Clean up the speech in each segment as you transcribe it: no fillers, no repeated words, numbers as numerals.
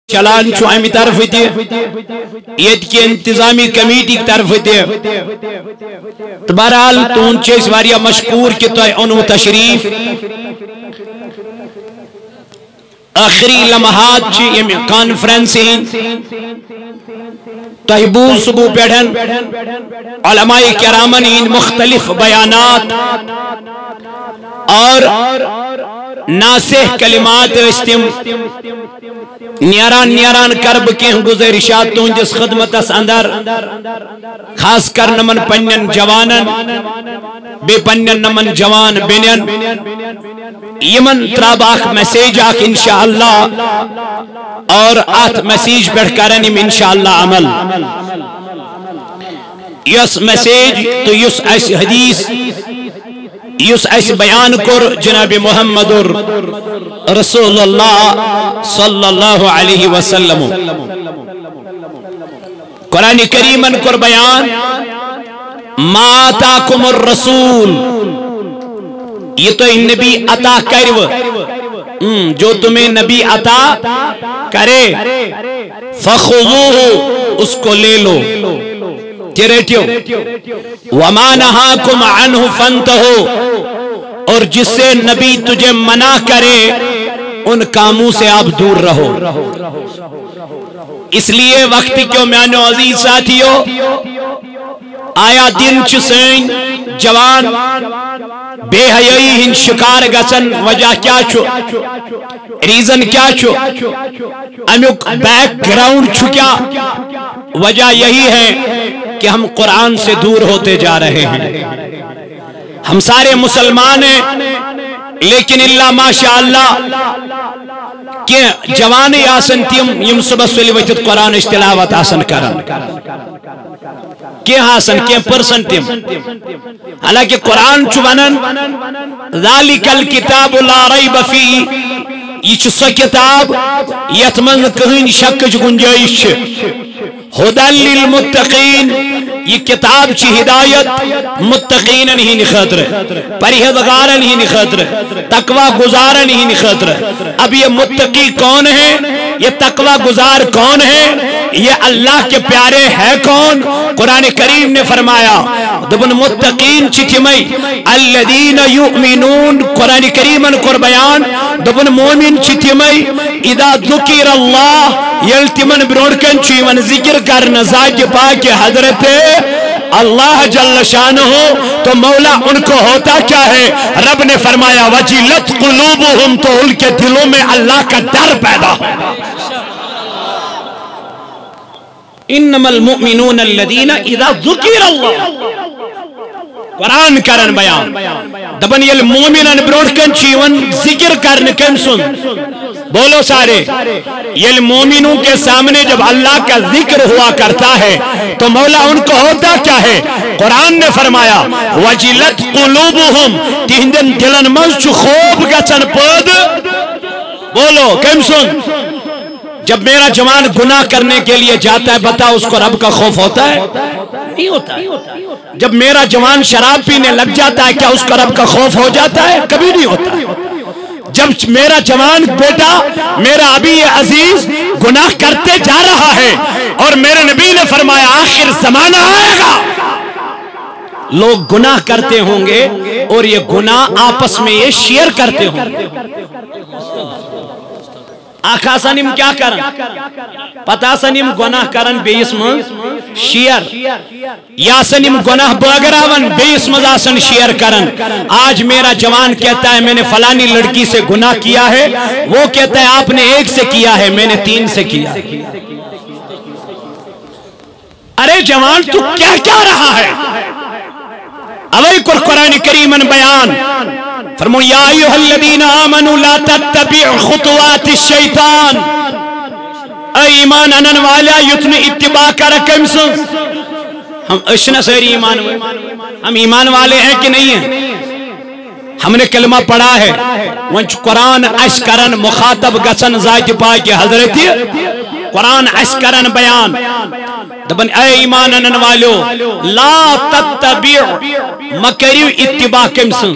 چلان چھو امی طرف تھی یہ کی انتظامی کمیٹی کی طرف تھی تو بہرحال تون چیز واریا مشکور کہ تو انو تشریف آخری لمحات چی یہ کانفرنسیں تحبو صبو پیڑھن علماء کرامن ان مختلف بیانات اور ناسح کلمات استم نیاران کرب کے گزارشات تو جس خدمت اس اندر خاص کر نمن پنن جوانن بے پنن نمن جوان بینن یمن تراب آخ میسیج آخ انشاءاللہ اور آت میسیج پڑھ کرنیم انشاءاللہ عمل یس میسیج تو یس ایس حدیث یس ایس بیان کر جناب محمد رسول اللہ صلی اللہ علیہ وسلم قرآن کریمن کر بیان ما آتاکم الرسول یہ تو نبی عطا کرو جو تمہیں نبی عطا کرے فخذوہ اس کو لے لو تیریٹیو وما نہاکم عنہ فانتہو اور جس سے نبی تجھے منع کرے ان کاموں سے آپ دور رہو اس لیے وقت کیوں میانو عزیز ساتھیو آیا دن چسین جوان بے حیائی ہن شکار گسن وجہ کیا چھو ریزن کیا چھو امیوک بیک گراؤنڈ چھو کیا وجہ یہی ہے کہ ہم قرآن سے دور ہوتے جا رہے ہیں ہم سارے مسلمان ہیں لیکن اللہ ماشاءاللہ کہ جوانی آسن تیم یم صبح سولی وجد قرآن اشتلاوت آسن کرن کیا آسن کیا پرسن تیم حالانکہ قرآن چوانن ذالک الکتاب لا ریب فی یہ سو کتاب یتمن کہیں شک گنجائش ہدی للمتقین یہ کتاب چی ہدایت متقینن ہی نخطر پرہیزگارن ہی نخطر تقوی گزارن ہی نخطر اب یہ متقی کون ہے یہ تقوی گزار کون ہے یہ اللہ کے پیارے ہے کون قرآن کریم نے فرمایا دبن متقین چتھمئی الذین یؤمنون قرآن کریمن کر بیان دبن مومن چتھمئی اذا ذکر اللہ یلتمن بروڑکن چیون ذکر کرنا ذات پاک حضرت اللہ جل شانہ تو مولا ان کو ہوتا کیا ہے رب نے فرمایا وجلت قلوبہم تو ان کے دلوں میں اللہ کا ڈر پیدا انما المؤمنون الذین اذا ذکر اللہ قرآن کرن بیان دبن یہ مومنان بروڑکن چیون ذکر کرن کن سن بولو سارے یہ مومنوں کے سامنے جب اللہ کا ذکر ہوا کرتا ہے تو مولا ان کو ہوتا کیا ہے قرآن نے فرمایا وجلت قلوبہم تہندن دلن منز چو خوب گچن پود بولو کم سن جب میرا جوان گناہ کرنے کے لیے جاتا ہے بتا اس کو رب کا خوف ہوتا ہے نہیں ہوتا جب میرا جوان شراب پینے لگ جاتا ہے کیا اس کو رب کا خوف ہو جاتا ہے کبھی نہیں ہوتا جب میرا جوان بیٹا میرا ابی عزیز گناہ کرتے جا رہا ہے اور میرے نبی نے فرمایا آخر زمانہ آئے گا لوگ گناہ کرتے ہوں گے اور یہ گناہ آپس میں یہ شیئر کرتے ہوں گے آخا سنیم کیا کرن پتا سنیم گناہ کرن بیس من شیئر یا سنیم گناہ باگراون بیس مزاسن شیئر کرن آج میرا جوان کہتا ہے میں نے فلانی لڑکی سے گناہ کیا ہے وہ کہتا ہے آپ نے 1 سے کیا ہے میں نے 3 سے کیا ارے جوان تو کیا کیا رہا ہے اوئی قرآن کریمن بیان فرمو یا ایوہ الذین آمنوا لا تتبع خطوات الشیطان اے ایمان انن والا یتن اتباع کرکم سن ہم اشنا سہری ایمان ہوئے ہم ایمان والے ہیں کہ نہیں ہیں ہم نے کلمہ پڑھا ہے ونچ قرآن اشکرن مخاطب گسن ذات پاک حضرت قرآن اشکرن بیان دبن اے ایمان انن والو لا تتبع مکریو اتباع کم سن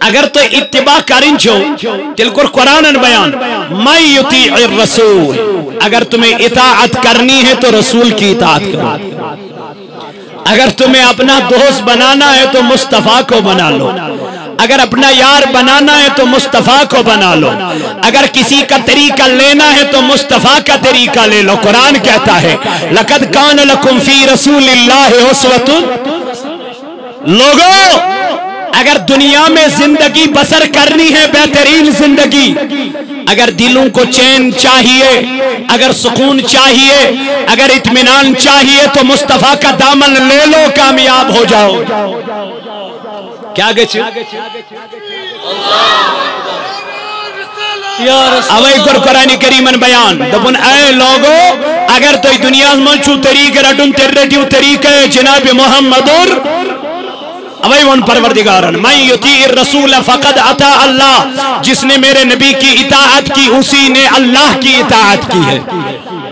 اگر تو اتباع کریں چھو تل کر قرآن بیان من یطیع الرسول اگر تمہیں اطاعت کرنی ہے تو رسول کی اطاعت کرو اگر تمہیں اپنا دوست بنانا ہے تو مصطفیٰ کو بنا لو اگر اپنا یار بنانا ہے تو مصطفیٰ کو بنا لو اگر کسی کا طریقہ لینا ہے تو مصطفیٰ کا طریقہ لے لو قرآن کہتا ہے لَقَدْ كَانَ لَكُمْ فِي رَسُولِ اللَّهِ أُسْوَةٌ لوگوں اگر دنیا میں زندگی بسر کرنی ہے بہترین زندگی اگر دلوں کو چین چاہیے اگر سکون چاہیے اگر اطمینان چاہیے تو مصطفیٰ کا دامن لے لو کامیاب ہو جاؤ کیا گچھ اوئی کر قرآن کریمن بیان دبن اے لوگو اگر تو دنیا میں چھو طریق رٹن تیرٹیو طریق جناب محمد اوئی ون پروردگارن من یطیع الرسول فقد اطاع اللہ جس نے میرے نبی کی اطاعت کی اسی نے اللہ کی اطاعت کی ہے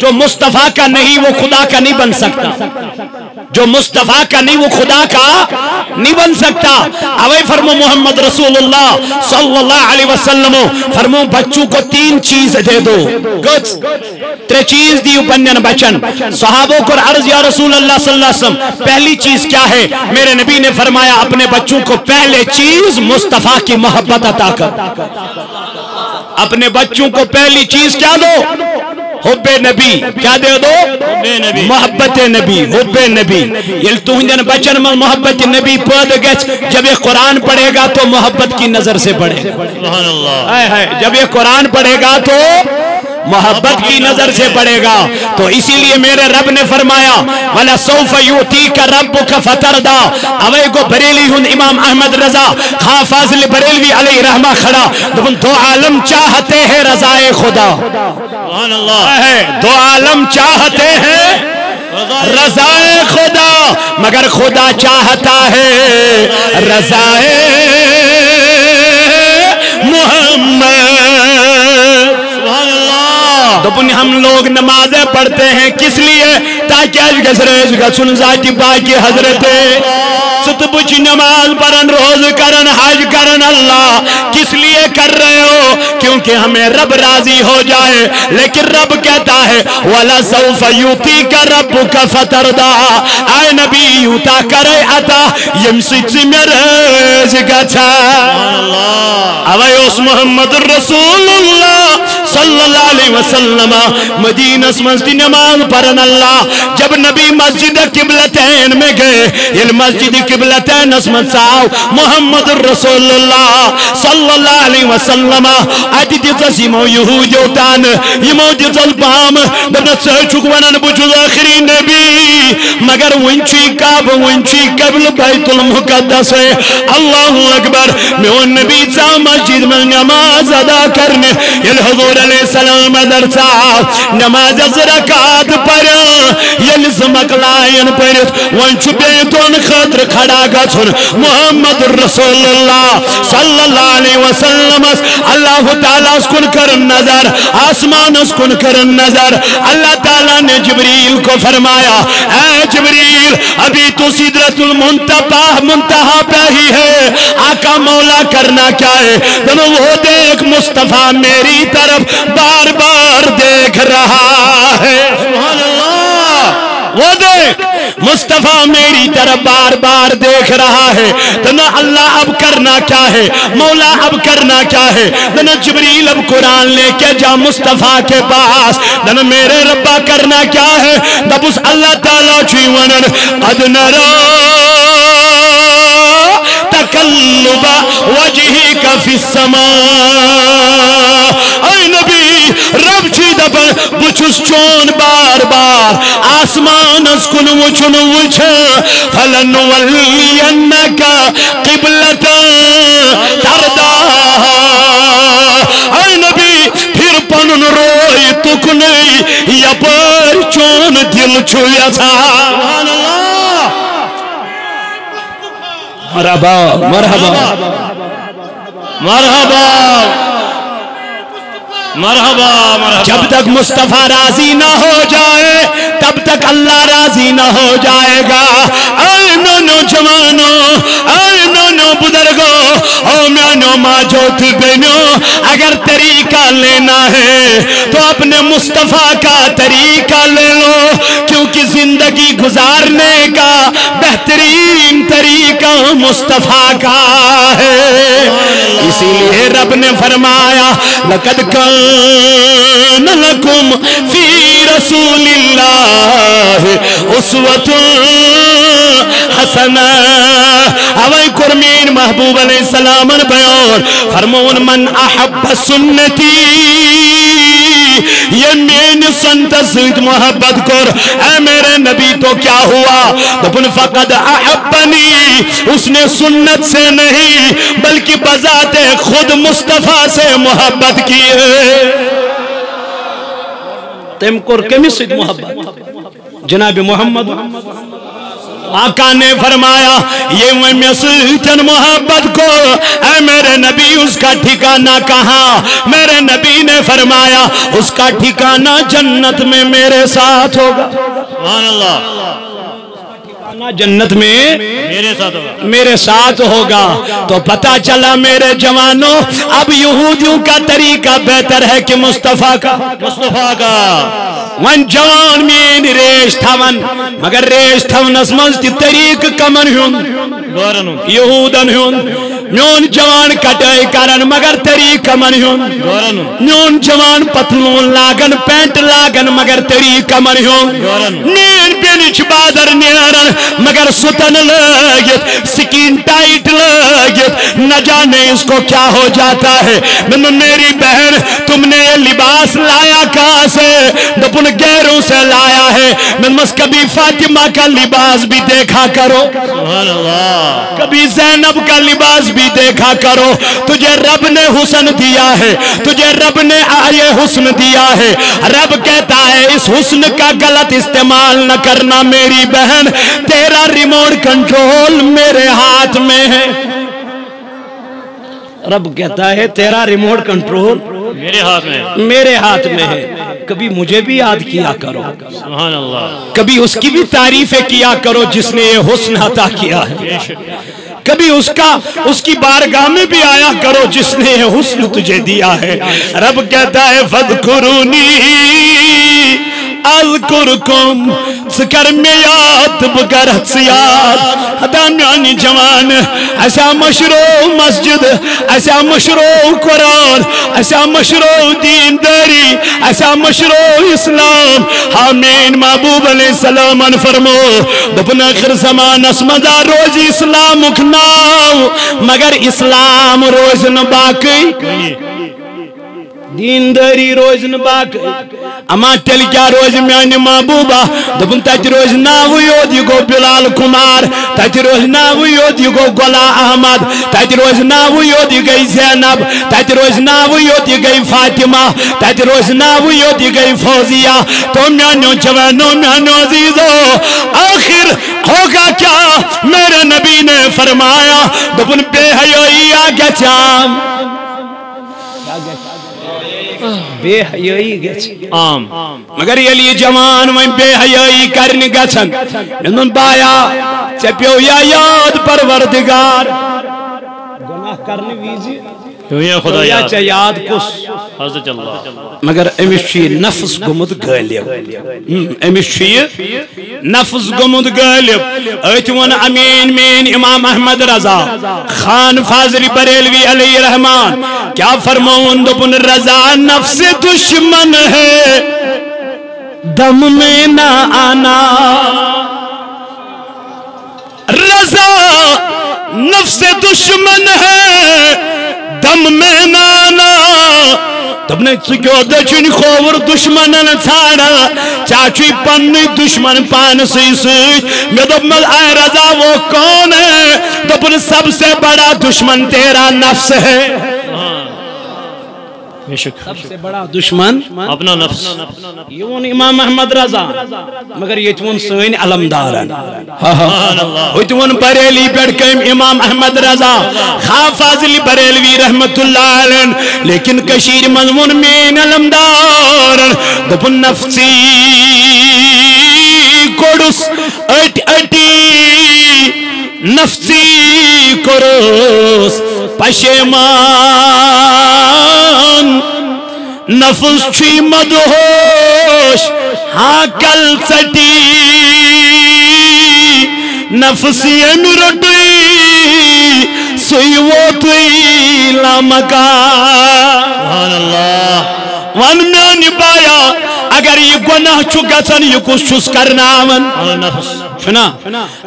جو مصطفیٰ کا نہیں وہ خدا کا نہیں بن سکتا جو مصطفیٰ کا نہیں وہ خدا کا نہیں بن سکتا اوئی فرمو محمد رسول اللہ صلی اللہ علیہ وسلم فرمو بچوں کو 3 چیز دے دو گوچ 3 چیز دیو بنیان بچن صحابوں کو عرض یا رسول اللہ صلی اللہ علیہ وسلم پہلی چیز کیا ہے میرے نبی نے فرمایا اپنے بچوں کو پہلے چیز مصطفیٰ کی محبت عطا کر اپنے بچوں کو پہلی چیز کیا دو حب نبی کیا دے دو محبت نبی حب نبی یہ تہندن بچن میں محبت نبی پید گچ جب یہ قرآن پڑھے گا تو محبت کی نظر سے پڑھے سبحان اللہ جب یہ قرآن پڑھے گا تو محبت کی نظر سے پڑھے گا تو اسی لیے میرے رب نے فرمایا وَلَسَوْفَ يُؤْتِيكَ رَبُّكَ فَتَرْضَى اوے کو بریلی ہن امام احمد رضا خان فاضل بریلوی علیہ رحمہ کھڑا دو عالم چاہتے ہیں رضائے خدا سبحان اللہ 2 عالم چاہتے ہیں رضائے خدا مگر خدا چاہتا ہے رضائے محمد دپن ہم لوگ نمازیں پڑھتے ہیں کس لیے تاکہ اج گزرے گسن ذاتی پاکی حضرت ستبچ نماز پڑھن روز کرن حج کرن اللہ کس لیے کر رہے ہو کیونکہ ہمیں رب راضی ہو جائے لیکن رب کہتا ہے وَلَسَوْفَ يُؤْتِيكَ رَبُّكَ فَتَرْضَى اے نبی یوتا کرے عطا یمسچ مرز گچھا اوے اس محمد الرسول اللہ صلی اللہ علیہ وسلم مدینہ مسجد نماز پڑھن اللہ جب نبی مسجد قبلتین میں گئے یہ مسجد قبلتین اسمت ساو محمد الرسول اللہ صلی اللہ علیہ وسلم آتی دیتا سیمو یہودیوتان یمو دیتا البام دبنا سہچک ونن بجل آخری نبی مگر ونچی کعب ونچی قبل بیت المقدس ہے اللہ اکبر میں وہ نبی تا مسجد میں نماز ادا کرنے یہ حضور علیہ السلام درسا نماز از رکعت پر یہ زمکلائن پرت ونچ بیتون خطر کھڑا گھن محمد الرسول اللہ صلی اللہ علیہ وسلم اللہ تعالیٰ اس کن کرن نظر آسمان اس کن کرن نظر اللہ تعالیٰ نے جبریل کو فرمایا اے جبریل ابھی تو سدرت المنتہا پہ ہی ہے آقا مولا کرنا کیا ہے دنو وہ دیکھ مصطفیٰ میری طرف بار بار دیکھ رہا ہے سبحان اللہ وہ دیکھ مصطفیٰ میری طرف بار بار دیکھ رہا ہے تو اللہ اب کرنا کیا ہے مولا اب کرنا کیا ہے جبریل اب قرآن لے کے جا مصطفیٰ کے پاس میرے ربا کرنا کیا ہے تب اس اللہ تعالیٰ چیونن قد نرا تقلب وجہک فی السماء اے نبی رب چی دبن بچس چون بار بار آسمان اس کن وچن وچ فلنولینکا قبلتا ترداہا اے نبی پھر پنن روئی تکنے یا پر چون دل چھویا تھا سبحان اللہ مرحبا مرحبا مرحبا مرحبا مرحبا جب تک مصطفیٰ راضی نہ ہو جائے تب تک اللہ راضی نہ ہو جائے گا اے نونو جوانو اے نونو بزرگو او میانو ماجوت بینو اگر طریقہ لینا ہے تو اپنے مصطفیٰ کا طریقہ لے لو کیونکہ زندگی گزارنے کا بہترین طریقہ مصطفیٰ کا ہے اسی لیے رب نے فرمایا لَقَدْ كَانَ لَكُمْ فِي رَسُولِ اللَّهِ أُسْوَةٌ حَسَنَةٌ اوائی کرمین محبوب علیہ السلام بیان فرمون من احب سنتی یہ میری سنت سید محبت کر اے میرے نبی تو کیا ہوا دپن فقد احبنی اس نے سنت سے نہیں بلکہ بذات خود مصطفیٰ سے محبت کی ہے تم کر کمی سید محبت جناب محمد آقا نے فرمایا یہ میں سیتن محبت کو اے میرے نبی اس کا ٹھکانہ کہاں میرے نبی نے فرمایا اس کا ٹھکانہ جنت میں میرے ساتھ ہوگا سبحان اللہ جنت میں میرے ساتھ ہوگا تو پتہ چلا میرے جوانوں اب یہودیوں کا طریقہ بہتر ہے کہ مصطفیٰ کا ون جوان مین ریش تھون مگر ریش تھونس مز تی طریق کمن ہون یہودن ہون میون جوان کٹائی کرن مگر طریق کمن ہون میون جوان پتلون لاگن پینٹ لاگن مگر طریق کمن ہون نین پینچ بادر نیرن مگر ستن لگت سکین ٹائٹ لگت نہ جانے اس کو کیا ہو جاتا ہے میری بہن تم نے یہ لباس لایا کہاں سے دپن غیروں سے لایا ہے میں کبھی فاطمہ کا لباس بھی دیکھا کرو سبحان اللہ کبھی زینب کا لباس بھی دیکھا کرو تجھے رب نے حسن دیا ہے تجھے رب نے یہ حسن دیا ہے رب کہتا ہے اس حسن کا غلط استعمال نہ کرنا میری بہن تیرا ریموٹ کنٹرول میرے ہاتھ میں ہے رب کہتا ہے تیرا ریموٹ کنٹرول میرے ہاتھ میں ہے کبھی مجھے بھی یاد کیا کرو سبحان اللہ کبھی اس کی بھی تعریفیں کیا کرو جس نے یہ حسن عطا کیا ہے کبھی اس کی بارگاہ میں بھی آیا کرو جس نے یہ حسن تجھے دیا ہے رب کہتا ہے فَذْكُرُونِي اذکرکم سکر میں یاد بکرت سیاد حدامیانی جوان ایسا مشروع مسجد ایسا مشروع قرآن ایسا مشروع دین داری ایسا مشروع اسلام آمین محبوب علیہ السلام فرمو دپن آخر زمان اسمدہ روز اسلام اکھناو مگر اسلام روز نباقی دین داری روز نباقی اما تیل کیا روز میانی محبوبہ دپن تاچ روز ناو یود یہ گو بلال کمار تاچ روز ناو یود یہ گو گلا احمد تاچ روز ناو یود یہ گئی زینب تاچ روز ناو یود یہ گئی فاطمہ تاچ روز ناو یود یہ گئی فوزیہ تو میانو جوانو میانو عزیزو آخر ہوگا کیا میرے نبی نے فرمایا دپن بے حیائی آگیا چام بے حیائی گچ عام مگر یہ لیے جوان وہیں بے حیائی کرنے گچن انہوں بایا چپیو یا یاد پروردگار گناہ کرنے ویزی یا چا یاد کس حضرت اللہ مگر امیش چی نفس گمد غالب امیش چی نفس گمد غالب ایتون امین مین امام احمد رضا خان فاضلی بریلوی علیہ رحمان کیا فرمون دپن رضا نفس دشمن ہے دم میں نہ آنا رضا نفس دشمن ہے دم میں نانا تب نے سکیو دچنی خور دشمنن چھاڑا چاچوی پنی دشمن پان سیسیت میں دب مل آئے رضا وہ کون ہے دب سب سے بڑا دشمن تیرا نفس ہے سب سے بڑا دشمن اپنا نفس یہ امام احمد رضا مگر یہ چون سوین علمدارن یہ بریلی پیڑ کم امام احمد رضا خواہ فاضلی بریلوی رحمت اللہ علیہ لیکن کشیر مضمون مین علمدارن دپن نفسی کوڑس اٹی نفسی کوڑس پشیمان نفس چھی مدہوش ہاں کل سٹی نفسی امرٹی سوئی ووتوئی لامکا سبحان اللہ وان میں نبایا اگر یہ گناہ چھو گسن یہ کس چھس کرناون سنا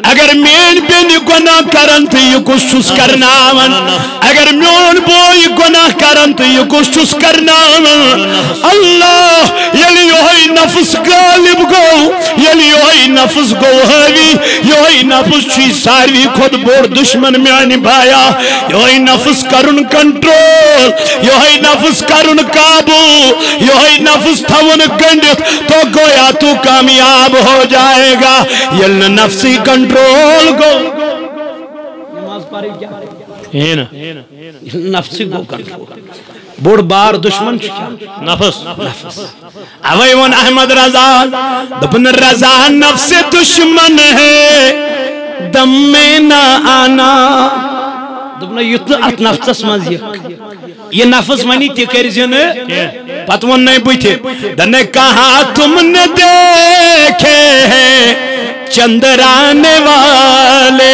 اگر مین بین گناہ کرن تو یہ کس چھس کرناون اگر میون بوئی گناہ کرن تو یہ کس چھس کرناون اللہ یلی یوہی نفس غالب گو یلی یوہی نفس گو حوی یوہی نفس چھی ساروی خود بور دشمن میں نبایا یوہی نفس کرن کنٹرول یوہی نفس کرن قابو یوہی نفس تھون گنڈت تو گویا تو کامیاب ہو جائے گا یلن نفسی کنٹرول گو نماز پاری کیا نفسی گو کنٹرول بڑ بار دشمن کیا نفس اوئی ون احمد رضا دبن رضا نفس دشمن ہے دم میں نہ آنا دبن یتن ات نفس مز یہ نفس منی تی کرزن پتون نہیں بوتے دنے کہا تم نے دیکھے ہیں چندرانے والے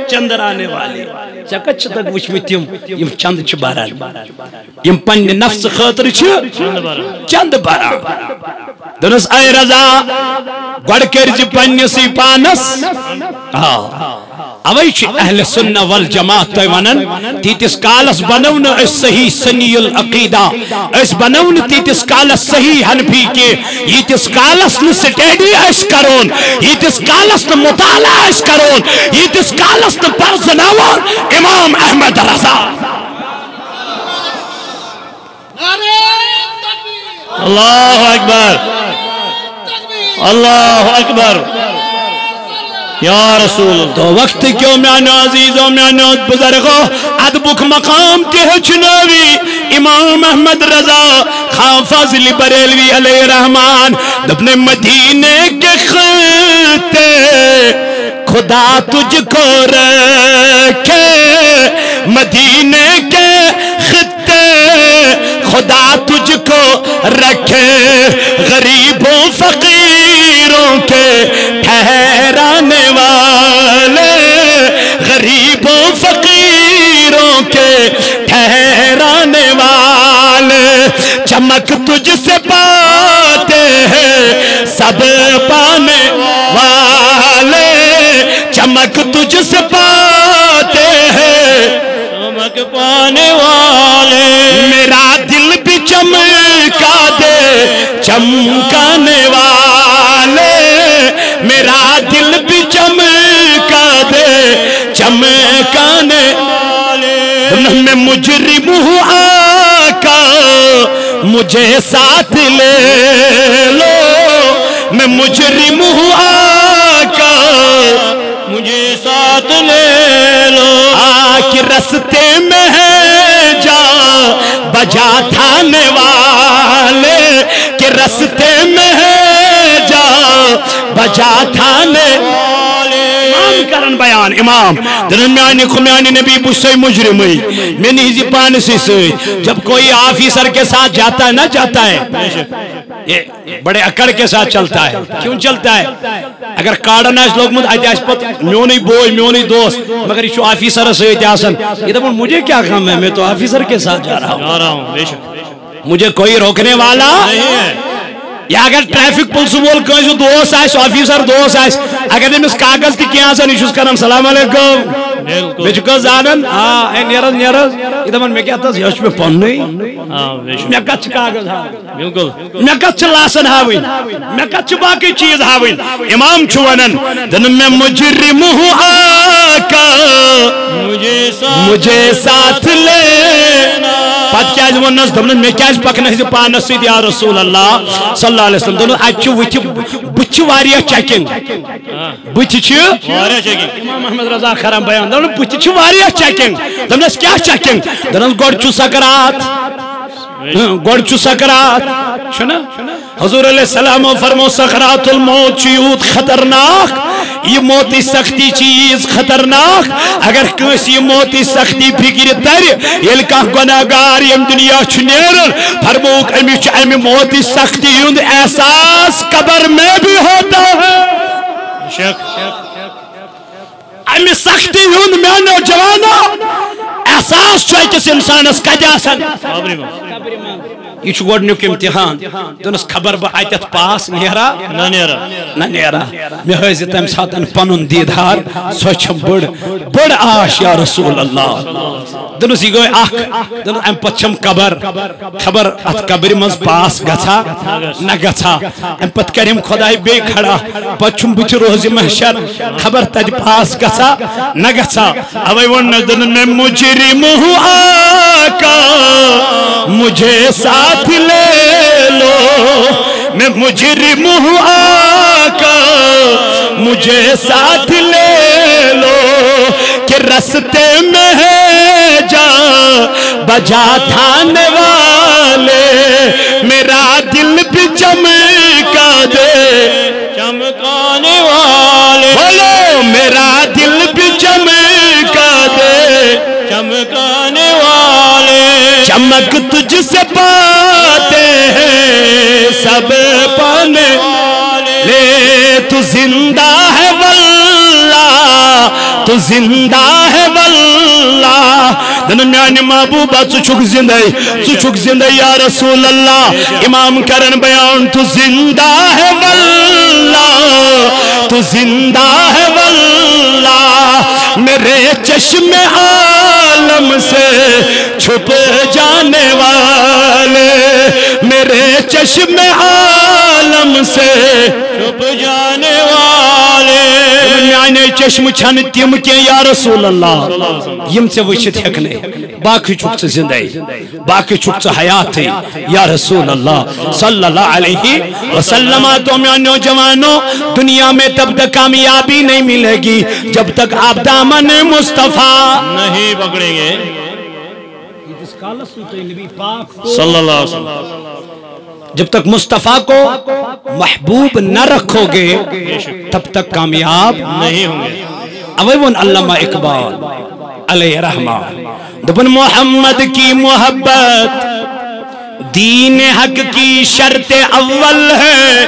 چندرانے والے چکچ تک وچ میں تیم یم چند چھ باران یم پن نفس خاطر چھ چند باران دنس اے رضا گوڑ کرج پنسی پانس اوئی چھ اہل سنہ والجماعت تو ونن تیتس کالس بنون اس صحیح سنی العقیدہ اس بنون تیتس کالس صحیح حنفی کے یتس کالس ن سٹیڈی اس کرون یتس کالس ن مطالعہ اس کرون یتس کالس ن پرزناون امام احمد رضا اللہ اکبر اللہ اکبر یا رسول تو وقت کیوں میانو عزیزوں میانو بزرگو ادبک مقام تہچنوی امام احمد رضا خان فضل بریلوی علیہ رحمان دپنے مدینے کے خطے خدا تجھ کو رکھے مدینے کے خطے خدا تجھ کو رکھے غریبوں فقیروں کے ٹھہرانے والے غریبوں فقیروں کے ٹھہرانے والے چمک تجھ سے پاتے ہیں سب پانے والے چمک تجھ سے پاتے ہیں چمک پانے والے میرا دل بھی چمکا دے چمکانے والے میرا دل بھی چمکا دے چمکانے والے میں مجرم ہوں آقا مجھے ساتھ لے لو میں مجرم ہوں آقا مجھے ساتھ لے لو آکے رستے میں ہے جا بجا تھانے والے کہ رستے میں ہے جا بجا تھانے امام کرن بیان امام دنن میانی خمیانی نبی بسے مجرمی میں نیزی پانسی سے جب کوئی آفیسر کے ساتھ جاتا ہے نہ جاتا ہے یہ بڑے اکڑ کے ساتھ چلتا ہے کیوں چلتا ہے اگر کارڈن آج لوگ مد آئیتے آج پت میونی بوئی میونی دوست مگر یہ آفیسر سے اتیاسن یہ دبن مجھے کیا کام ہے میں تو آفیسر کے ساتھ جا رہا ہوں مجھے کوئی روکنے والا نہیں ہے یا اگر ٹریفک پولیس وول کانسو دوست آئیس آفیسر دوست آئیس اگر نمس کاغذ تی کیا سا نیشوز کرم سلام علیکم میں چکا زانن اے نیرز یہ دمن میں کیا تھا یوش میں پن نہیں میں کچھ کاغذ میں کچھ لاسن ہاوین میں کچھ باقی چیز ہاوین امام چھوانن دن میں مجرم ہوں آقا مجھے ساتھ لینا پت کیا جو ونس دمن میں کیا پکنا ہے پانس سید یا رسول اللہ صلی اللہ علیہ وسلم دونوں اچھو بچ واریا چیکنگ بچ واریا چیکنگ امام احمد رضا خرم بیان دونوں بچ واریا چیکنگ دونوں کیا چیکنگ دونوں گوڑ چو سکرات گوڑ چو سکرات چھنا حضور علیہ السلام فرمو سکرات الموت چیوت خطرناک یہ موتی سختی چیز خطرناک اگر کسی یہ موتی سختی فکر تر یل کا گناہگار یم دنیا چھنیر فرموک امی موتی سختی ہند احساس قبر میں بھی ہوتا ہے امی سختی ہند میں نوجوانا احساس چھو کس انسان اس کجاسن یہ چھو گوڑنیوک امتحان دونس خبر با آیتت پاس نیرا نہ نیرا میں حیث تیم ساتن پنن دیدھار سوچم بڑ آش یا رسول اللہ دونس یہ گوئی آخ دونس ام پچھم خبر ات قبر منز پاس گھا نہ گھا ام پت کریم خدای بے کھڑا پچھم بچ روز محشر خبر تج پاس گھا نہ گھا اوی ون نزدن میں مجرم ہوں آقا مجھے ساتھ لے لو میں مجرم ہوں آقا مجھے ساتھ لے لو کہ رستے میں ہے جا بجا تھانے والے میرا دل بھی چمکا دے چمکانے والے بولو میرا دل بھی چمکا دے چمکانے والے چمک تجھ سے پاتے ہیں سب پانے لے تو زندہ ہے واللہ تو زندہ ہے واللہ دن میانی محبوبہ چچک زندہ یا رسول اللہ امام کرن بیان تو زندہ ہے واللہ تو زندہ ہے واللہ میرے چشم عالم سے چھپ جانے والے میرے چشم عالم سے چھپ جانے والے میانے چشم چھن تیم کے یا رسول اللہ یم سے وچھت حکنے باقی چکت زندگی باقی چکت حیات یا رسول اللہ صلی اللہ علیہ وسلم تو میاں نوجوانوں دنیا میں تب تک کامیابی نہیں ملے گی جب تک آپ دامن مصطفیٰ نہیں پکڑیں گے صلی اللہ علیہ وسلم جب تک مصطفیٰ کو محبوب نہ رکھو گے تب تک کامیاب نہیں ہوں گے اویون علامہ اقبال علیہ رحمہ دبن محمد کی محبت دین حق کی شرط اول ہے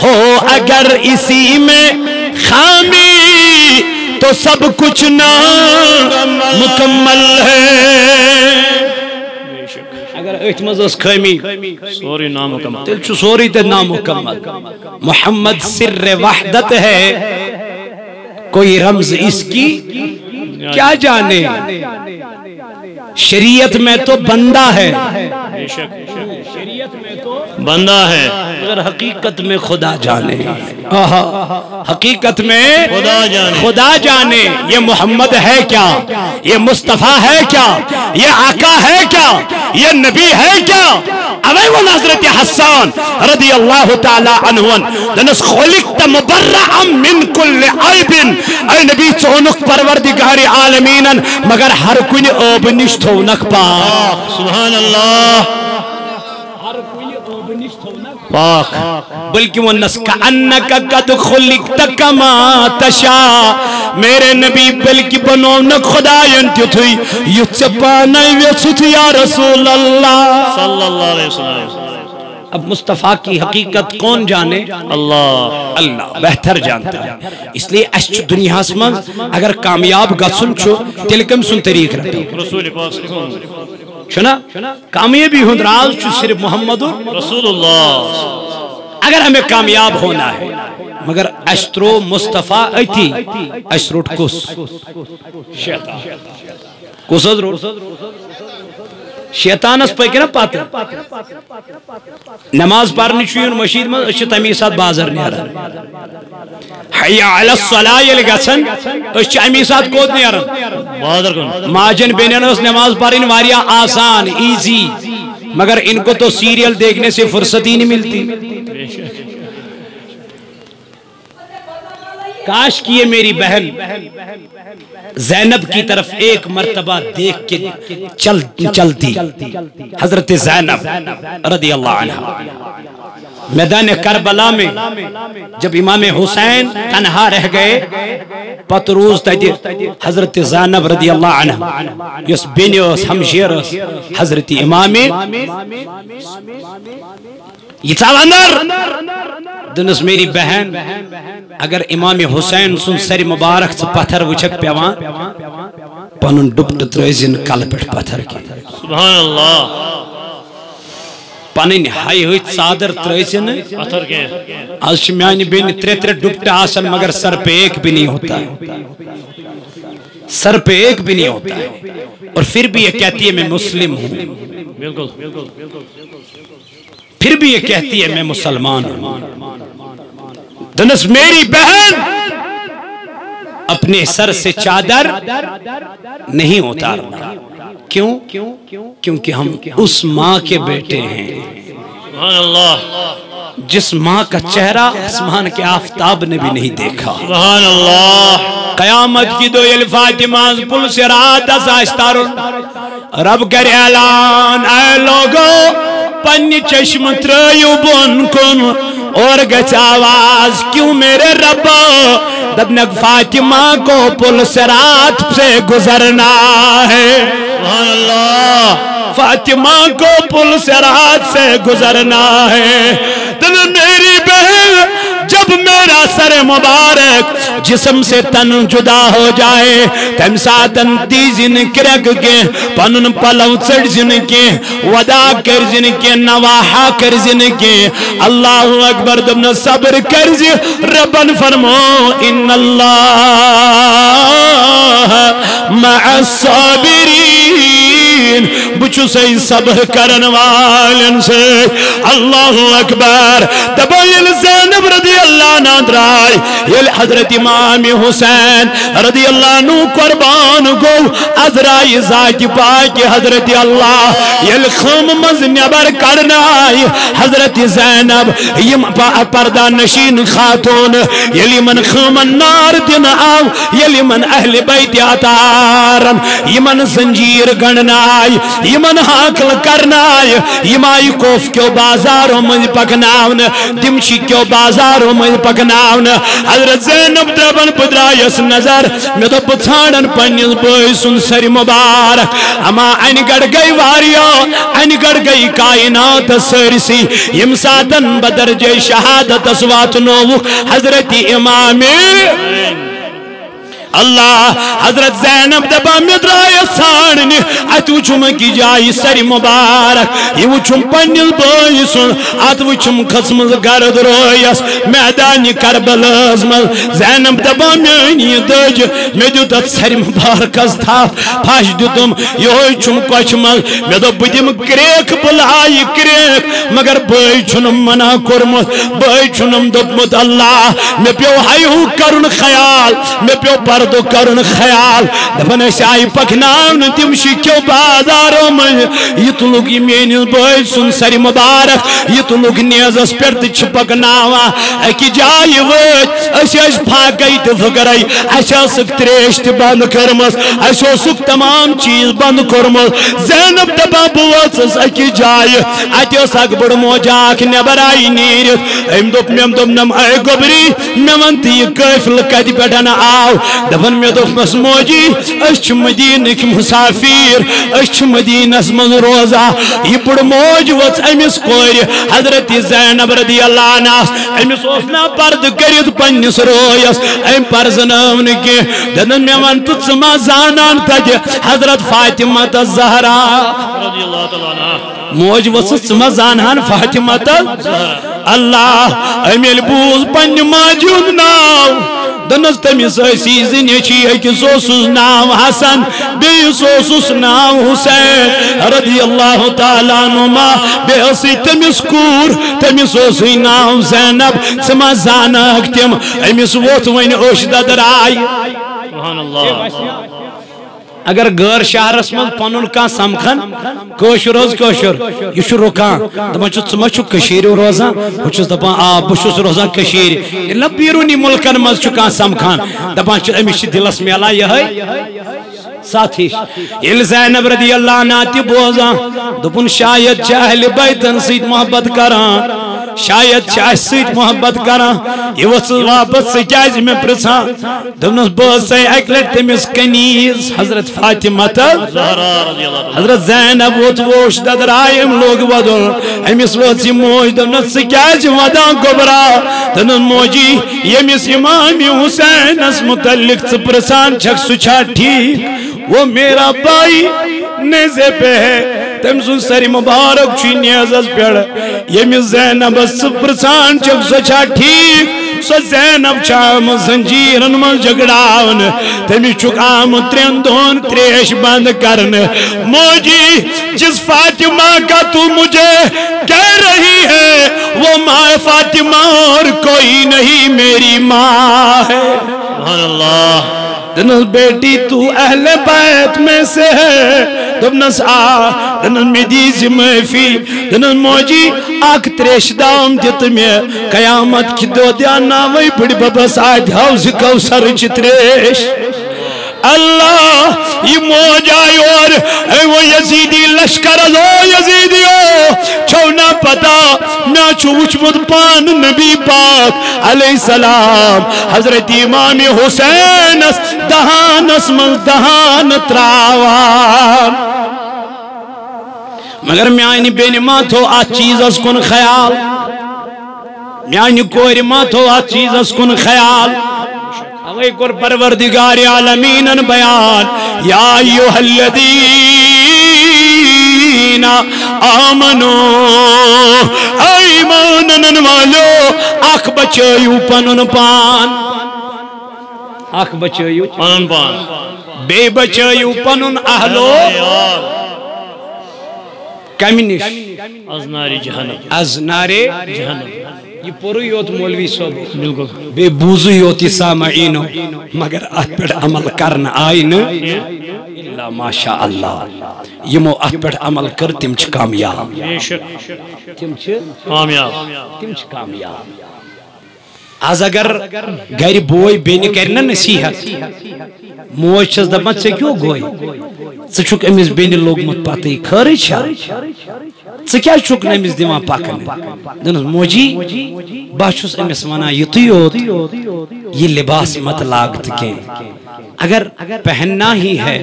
ہو اگر اسی میں خامی تو سب کچھ نہ مکمل ہے اگر احتماز اس خیمی سوری نامکمل تل چھو سوری تے نامکمل محمد سر وحدت ہے کوئی رمز اس کی کیا جانے شریعت میں تو بندہ ہے بندہ ہے اگر حقیقت میں خدا جانے حقیقت میں خدا جانے یہ محمد ہے کیا یہ مصطفیٰ ہے کیا یہ آقا ہے کیا یہ نبی ہے کیا اوہ حضرت حسان رضی اللہ تعالی عنہون دنس خلقت مبرعا من کل عیب اے نبی چونک پروردگار عالمین مگر ہر کن اوب نشت ہونک پاک سبحان اللہ پاک بلکہ وہ نس کأنک قد خلقت کما تشا میرے نبی بلکہ بنونک خدایان تیتھوئی یت سے پانائی ویسوت یا رسول اللہ صلی اللہ علیہ وسلم اب مصطفیٰ کی حقیقت کون جانے اللہ بہتر جانتا ہے اس لئے اس دنیا اسمان اگر کامیاب گسن چھو تلکم سن طریق رہتا رسول پاک چھنا کامیابی ہند راز چھو صرف محمد رسول اللہ اگر ہمیں کامیاب ہونا ہے مگر اشترو مصطفیٰ ایتی اشتروٹ کس شیطان کس ازروٹ شیطان اس پاکی نا پاتا نماز پارنی چوئین مشید میں اچھا تمی ساتھ بازر نہیں آرہا حیاء علی الصلاة یہ لگاسن اچھا امی ساتھ کود نہیں آرہا ماجن بینیاں اس نماز پارین واریا آسان ایزی مگر ان کو تو سیریل دیکھنے سے فرصت ہی نہیں ملتی کاش کی یہ میری بہن زینب کی طرف ایک مرتبہ دیکھ کے چلتی. حضرت زینب رضی اللہ عنہ میدان کربلا میں جب امام حسین تنہا رہ گئے پتروز تجھے حضرت زینب رضی اللہ عنہ یس بینیوس ہمشیر حضرت امام یہ چاوانر دنس میری بہن اگر امام حسین سن سر مبارک سے پتھر وچھک پیوان پنن ڈبٹ ترائزن کل پٹ پتھر کی سبحان اللہ پنن ہائی ہوئی صادر ترائزن پتھر کے آج شمیانی بین ترے ڈبٹ آسن مگر سر پہ ایک بھی نہیں ہوتا ہے سر پہ ایک بھی نہیں ہوتا ہے اور پھر بھی یہ کہتی ہے میں مسلم ہوں بالکل پھر بھی یہ کہتی ہے میں مسلمان ہوں دنس میری بہن اپنے سر سے چادر نہیں اتارنا کیوں کیونکہ ہم اس ماں کے بیٹے ہیں سبحان اللہ جس ماں کا چہرہ آسمان کے آفتاب نے بھی نہیں دیکھا سبحان اللہ قیامت کی دو فاطمہ پل سے رات ازاشتار رب کر اعلان اے لوگو پنی چشم ترائیو بن کن اور گچ آواز کیوں میرے رب دبنک فاطمہ کو پل سرات سے گزرنا ہے سبحان اللہ فاطمہ کو پل سرات سے گزرنا ہے تن میری بہن جب میرا سر مبارک جسم سے تن جدا ہو جائے تم ساتن دیزن کرگ کے پنن پلو چڑزن کے ودا کرزن کے نواحا کرزن کے اللہ اکبر دبن صبر کرز ربن فرمو ان اللہ مع الصابرین بچو سے صبر کرن والن سے اللہ اکبر دبائل زینب رضی اللہ عنہ درائی یل حضرت امام حسین رضی اللہ عنہ قربان گو ازرائی ذات پاک حضرت اللہ یل خم مز نبر کرنائی حضرت زینب یم پردہ نشین خاتون یلی من خم نار دن آو یلی من اہل بیت آتارن یمن زنجیر گننائی یمن حاکل کرنائی یمائی کوف کیو بازاروں میں پکناون دمشی کیو بازاروں میں پکناون حضرت زینب دربن پدرائیس نظر میں تو پتھانن پنیز بوئی سن سر مبارک اما این گڑ گئی واریو این گڑ گئی کائنات سرسی یم ساتن بدرجہ شہادت اسوات نوو حضرت امام اللہ حضرت زینب دبا مدرائی ساننی اتو چم کی جائی سر مبارک یہ چم پنیل بوئی سن اتو چم قسم گرد رویس میدانی کربل ازمل زینب دبا مینی دج میں دیتا سر مبارک از تھا پاش دیتم یہ چم کچمل میں دو بدیم کریک بلائی کریک مگر بوئی چنم منا کرمت بوئی چنم دبمت اللہ میں پیو ہائیو کرن خیال میں پیو پردو کرن خیال دفن شاہی پکناون تمشی کیو بازاروں میں یہ تو لوگ ایمین بوئی سن سر مبارک یہ تو لوگ نیزس پرد چھپکناوا ایکی جائی ویت ایسی ایس پھاگئی تفکرائی ایسی اسک تریشت بند کرمس ایسی اسک تمام چیز بند کرمس زینب دبا بواسس ایکی جائی ایتی اس اکبر موجاک نبرائی نیرت ایم دوپ نم اے گبری نمانتی یہ کیفل کدی پیٹھانا آو دفن میں دوپ مس موجی اچھ مدینک مسافیر اچھ مدینس من روزہ یہ بڑ موج وچ امیس کوئی حضرت زینب رضی اللہ عنہ امیس اوسنا پرد کرید پنیس رویس ایم پرزنون کی دنن میں من تچما زانان تج حضرت فاطمہ الزہرا رضی اللہ تعالیٰ عنہ موج وچ زانان فاطمہ اللہ امیل بوز پنی ماجون ناو دنس تمیس ایسی زنیچی ایکی سوسوس ناو حسن بی سوسوس ناو حسین رضی اللہ تعالیٰ نما بی اسی تمیس کور تمیس اوسی ناو زینب سما زانک تیم امیس ووت وین اوشدہ درائی سبحان اللہ اگر غیر شہرس من پنن کا سمکھن کوشر روز کوشر یہ چھ رکان دپان چھ ژٕ ما چھُکھ کٔشیٖرِ روزان بہٕ چھُس دپان آ بہٕ چھُس روزان کٔشیٖرِ ییٚلہِ بیروٗنی مُلکن منٛز چھُ کانٛہہ سمکھان دپان چھِ أمِس چھِ دِلس میلان یِہے ساتھ ہش ییٚلہِ زینب رضی اللہ عنہ تہِ بوزان دوٚپُن شاید چھِ اہلِ بیتن سۭتۍ محبت کران شاید چھِ اَسہِ سۭتۍ محبت کران یہِ ؤژھٕس واپس ژٕ کیٛازِ مےٚ پرژھان دوٚپنس بہٕ ٲسَے اَکہِ لٹہِ تٔمِس کنیٖز حضرت فاطمہ تہٕ حضرت زینب ووت ووش ددراے أمۍ لوگ ودُن أمِس وٲژ یہِ موج دوٚپنس ژٕ کیٛازِ ودان گوٚبرا دوٚپنس موجی ییٚمِس اِمامِ حُسینس متعلق ژٕ پرژھان چھکھ سُہ چھا ٹھیٖک وہ میرا بھائی نیزے پہ ہے تم سن سری مبارک چھ نیزس پیڑ یمس زینبس پرژھان چھکھ سۄ چھا ٹھیک سۄ زینب چھِ آمٕژ زنجیرن منٛز جگڑاونہٕ تٔمِس چھُکھ آمُت 3 دۄہن تریش بند کرنہٕ موجی جس فاطمہ کا تو مجھے کہہ رہی ہے وہ ماں فاطمہ اور کوئی نہیں میری ماں ہے سبحان اللہ دنس بیٹی تو اہل بیت میں سے ہے دنس آ دنس میں دیز معافی دنس موجی اک تریش دام دیت میں قیامت کی دو دیانا وی بڑی ببس آج حوض کوثر چی تریش اللہ یہ موج آئی اور اے وہ یزیدی لشکر ازو یزیدیو چھونا پتا میں چھو وچمد پان نبی پاک علیہ السلام حضرت امام حسین دہان اسمل دہان تراوان مگر میانی بین ماتو آت چیز اس کن خیال میانی کوری ماتو آت چیز اس کن خیال اوے کر پروردگار عالمین بیان یا ایوہ الذین آمنو ایمانن والو اخ بچیو پنن پان اخ بچیو پنن پان بے بچیو پنن اہلو کمینش از ناری جہنم از نارے جہنم یہ پورو یوت مولوی صاحب بالکل بے بوزو یوتی سامعینو مگر ات پر عمل کرنا آئین اللہ ماشاء اللہ یہ مو ات پر عمل کر تم چھ کامیاب بے شک تم چھ کامیاب آز اگر گھر بوئی بینی کرنا نصیحت موج چھس دپان ژے کیوں گوئی ژٕ چھُکھ أمِس بیٚنہِ لوگمُت پتہٕ خٲرٕے چھا ژٕ کیٛازِ چھُکھ نہٕ أمِس دِوان پکنہٕ دوٚپنس موجی بہٕ چھُس أمِس ونان یُتُے یوت یہ لباس مت لاگت کینٛہہ اگر پہننا ہی ہے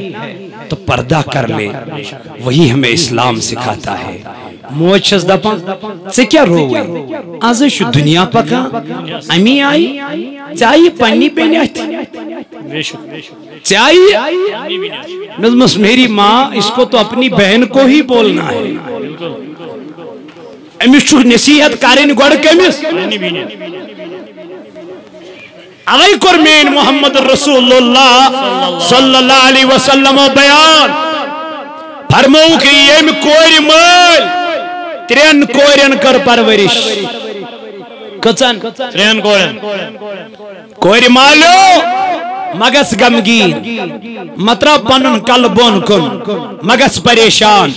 تو پردہ کر لے وہی ہمیں اسلام سکھاتا ہے موج چھس دپان ژے کیٛاہ رووٕے آز چھُ دنیا پکان امی آئی ژےٚ آیی پننہِ بیٚنہِ اَتھِ ژےٚ آیی مس میری ماں اس کو تو اپنی بہن کو ہی بولنا ہے امس چھُ نصیحت کرن گۄڈٕ کٔمِس اوے کوٚر میٛٲنۍ محمد رسول اللہ صلی اللہ علیہ وسلم بیان فرمووُکھ ییٚمہِ کورِ مٲلۍ 3 کورٮ۪ن کٔر پرورش کٔژن 3 کورٮ۪ن کورِ مالیو مگس غمگین مطرح پنن کل بون کن مگس پریشان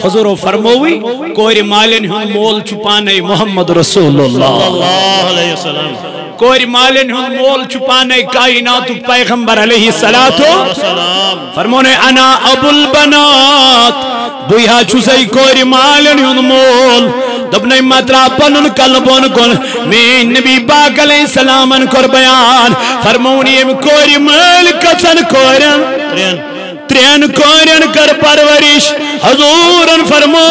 حضور فرمووی کور مالین ہن مول چھپانے محمد رسول اللہ صلی اللہ علیہ وسلم کور مالین ہن مول چھپانے کائنات پیغمبر علیہ السلام فرمونے انا ابو البنات بویا چھسائی کور مالین ہن مول دبنائی مطرح پنن قلبون کن میں نبی پاک علیہ السلام کر بیان فرمونی ام کوری مال کسن کورن 3 کورن کر پرورش حضورن فرمو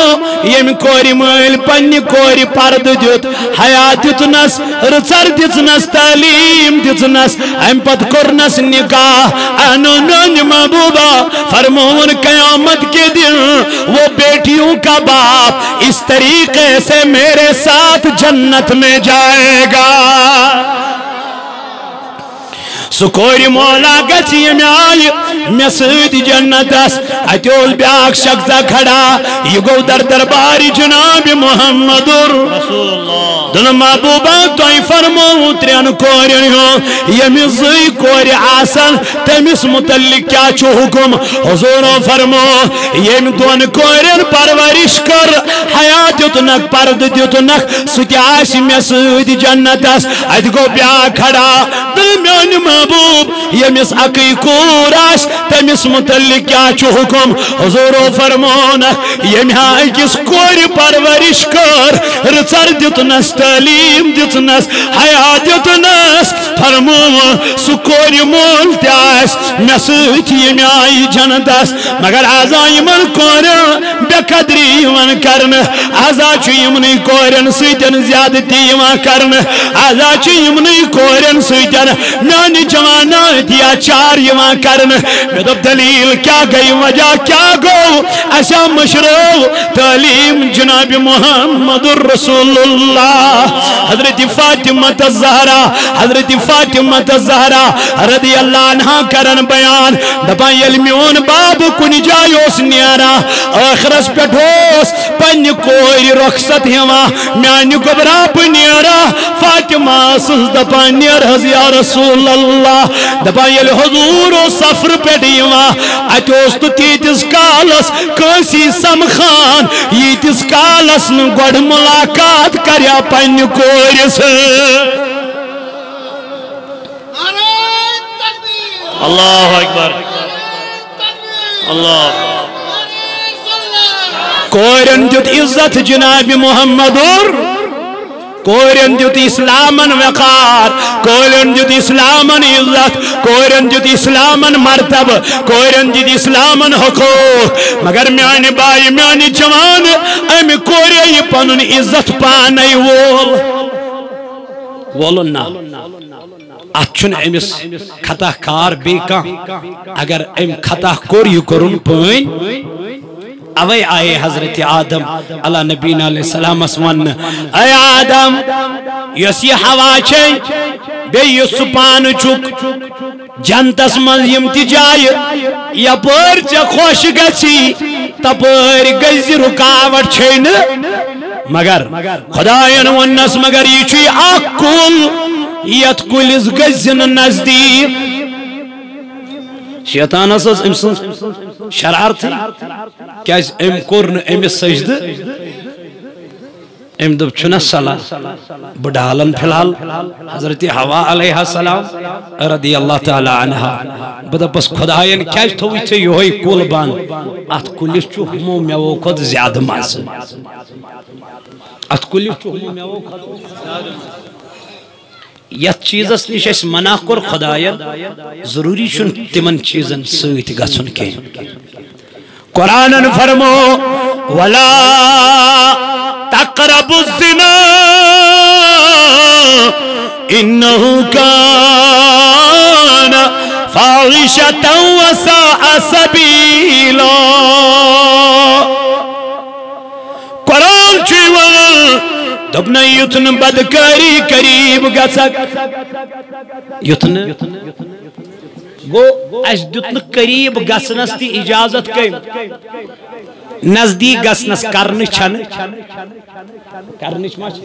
یم کوری مال پنی کوری پرد دیت حیات دتنس رچر دتنس تعلیم دتنس ام پت کرنس نکاح انن محبوبہ فرمون قیامت کے دن وہ بیٹیوں کا باپ اس طریقے سے میرے ساتھ جنت میں جائے گا سکوری مولا گچی میں آئی میں سید جنت اس اتول بیاک شخصہ کھڑا یہ گو در درباری جناب محمد رسول اللہ دن محبوبہ توئی فرمو ترین کورین ہو یمیز زی کوری آسن تیمیس متعلق کیا چھو حکم حضور فرمو یم دون کورین پرورش کر حیات دیتنک پرد دیتنک ستی آسی میں سید جنت اس اد گو بیا کھڑا دل میان محبوب یمیس اکی کوراش تیمیس متعلق کیا چھو حکم حضور فرمون یمیہاں اکس کوری پرورش کر رچر دیتنس تعلیم دیتنس حیات دیتنس فرمو سکوری مول تیاس میں سوچ یمی آئی جنتس مگر آزا یمن کورن بے قدری یمن کرن آزا چو یمنی کورن سوچن زیادتی یمن کرن آزا چو یمنی کورن سوچن میانی جوانات یا چار یمن کرن میں دب دلیل کیا گئی وجہ کیا گو ایسا مشروع تعلیم جناب محمد الرسول اللہ حضرت فاطمہ الزہرا حضرت فاطمہ الزہرا رضی اللہ عنہ کرن بیان دپا یلمیون باب کنی جایوس نیارا آخرس پیٹھوس پنی کوئی رخصت ہوا میانی گبرا پنیارا فاطمہ سز دپا نیر یا رسول اللہ دپا یل حضور و سفر پیٹھی ہوا اتوست تیتس کالس کسی سمخان یتس کالس نگوڑ ملاقات کریا پنی کوئی سے اللہ اکبر اللہ کورن دیت عزت جناب محمد کورن دیت اسلامن وقار کورن دیت اسلامن عزت کورن دیت اسلامن مرتب کورن دیت اسلامن حقوق مگر میانی بائی میانی جوان امی کوری پنن عزت پانی وولن نا اچھن امس خطا کار بیکا اگر ام خطا کور یہ کرن پین اوے آئے حضرت آدم اللہ نبینا علیہ السلام اسون اے آدم یسی ہوا چھے بے یس پان چک جنتس من یمتی جائے یا پر چا خوش گچی تپر گزی رکاوٹ چھین مگر خدایان ونس مگر یہ چھوی اکل یت کلس گزن نزدیک شیطان اساس امسن شرارتی کیا ام کورن ام سجد ام دب چھنا صلاح بڑھالن فلحال حضرت حوا علیہ السلام رضی اللہ تعالی عنہ بدا بس خدایان کیا تھوئی چھے یہوئی کول بان ات کلس چھو ہمو میوو خود زیادہ ماز ات کلس چھو ہمو میوو خود زیادہ ماز یت چیزس نش اس منع کر خداین ضروری چھن تمن چیزن سۭتۍ گژھُن کینٛہہ قرآنن فرمو ولا تقربوا الزنا انه كان فاحشة وساء سبيلا قرآن چھُ دبنا یتن بدکاری قریب گسک یتن گو اس دتن قریب گسنس تی اجازت کئی نزدیک گسنس کرنش چھن کرنش مچ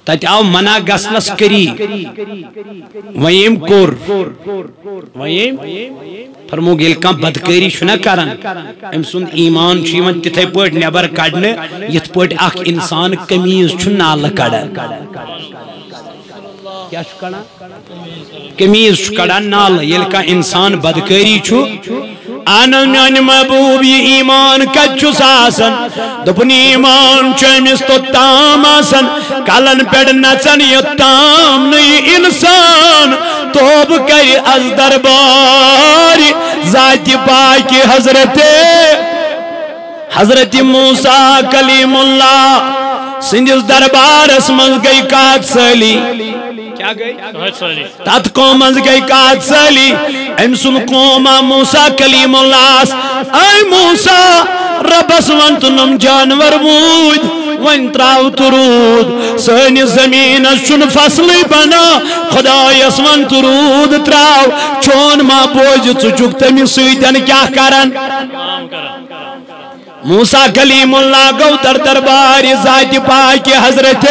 تت آو منع گسنس قریب ویم کور ویم فرمو گیل کم بدکاری چھنا کرن ام سن ایمان چھیمن تتھے پوٹ نیبر کڑنے یت پوٹ اخ انسان کمیز چھن نال کڑن کیا چھو کڑن کمیز چھو کڑن نال یل کا انسان بدکاری چھو آنا میان محبوب یہ ایمان کچھو ساسن دپنی ایمان چیمس تو تام آسن کلن پیڑ نچن یہ تام نہیں انسان توب کئی از درباری ذات پاکی حضرت موسیٰ کلیم اللہ سندس دربار اسمز گئی کات سالی کیا گئی؟ تات قومز گئی کات سالی امسن قوما موسیٰ کلیم اللہ اے موسیٰ ربس ونتنم جانور بود ون تراو ترود سانی زمین چون فصلی بنا خدایس ون ترود تراو چون ما بوج چچک تمی سویدن کیا کرن موسیٰ کلیم اللہ گو در دربار ذات پاک حضرت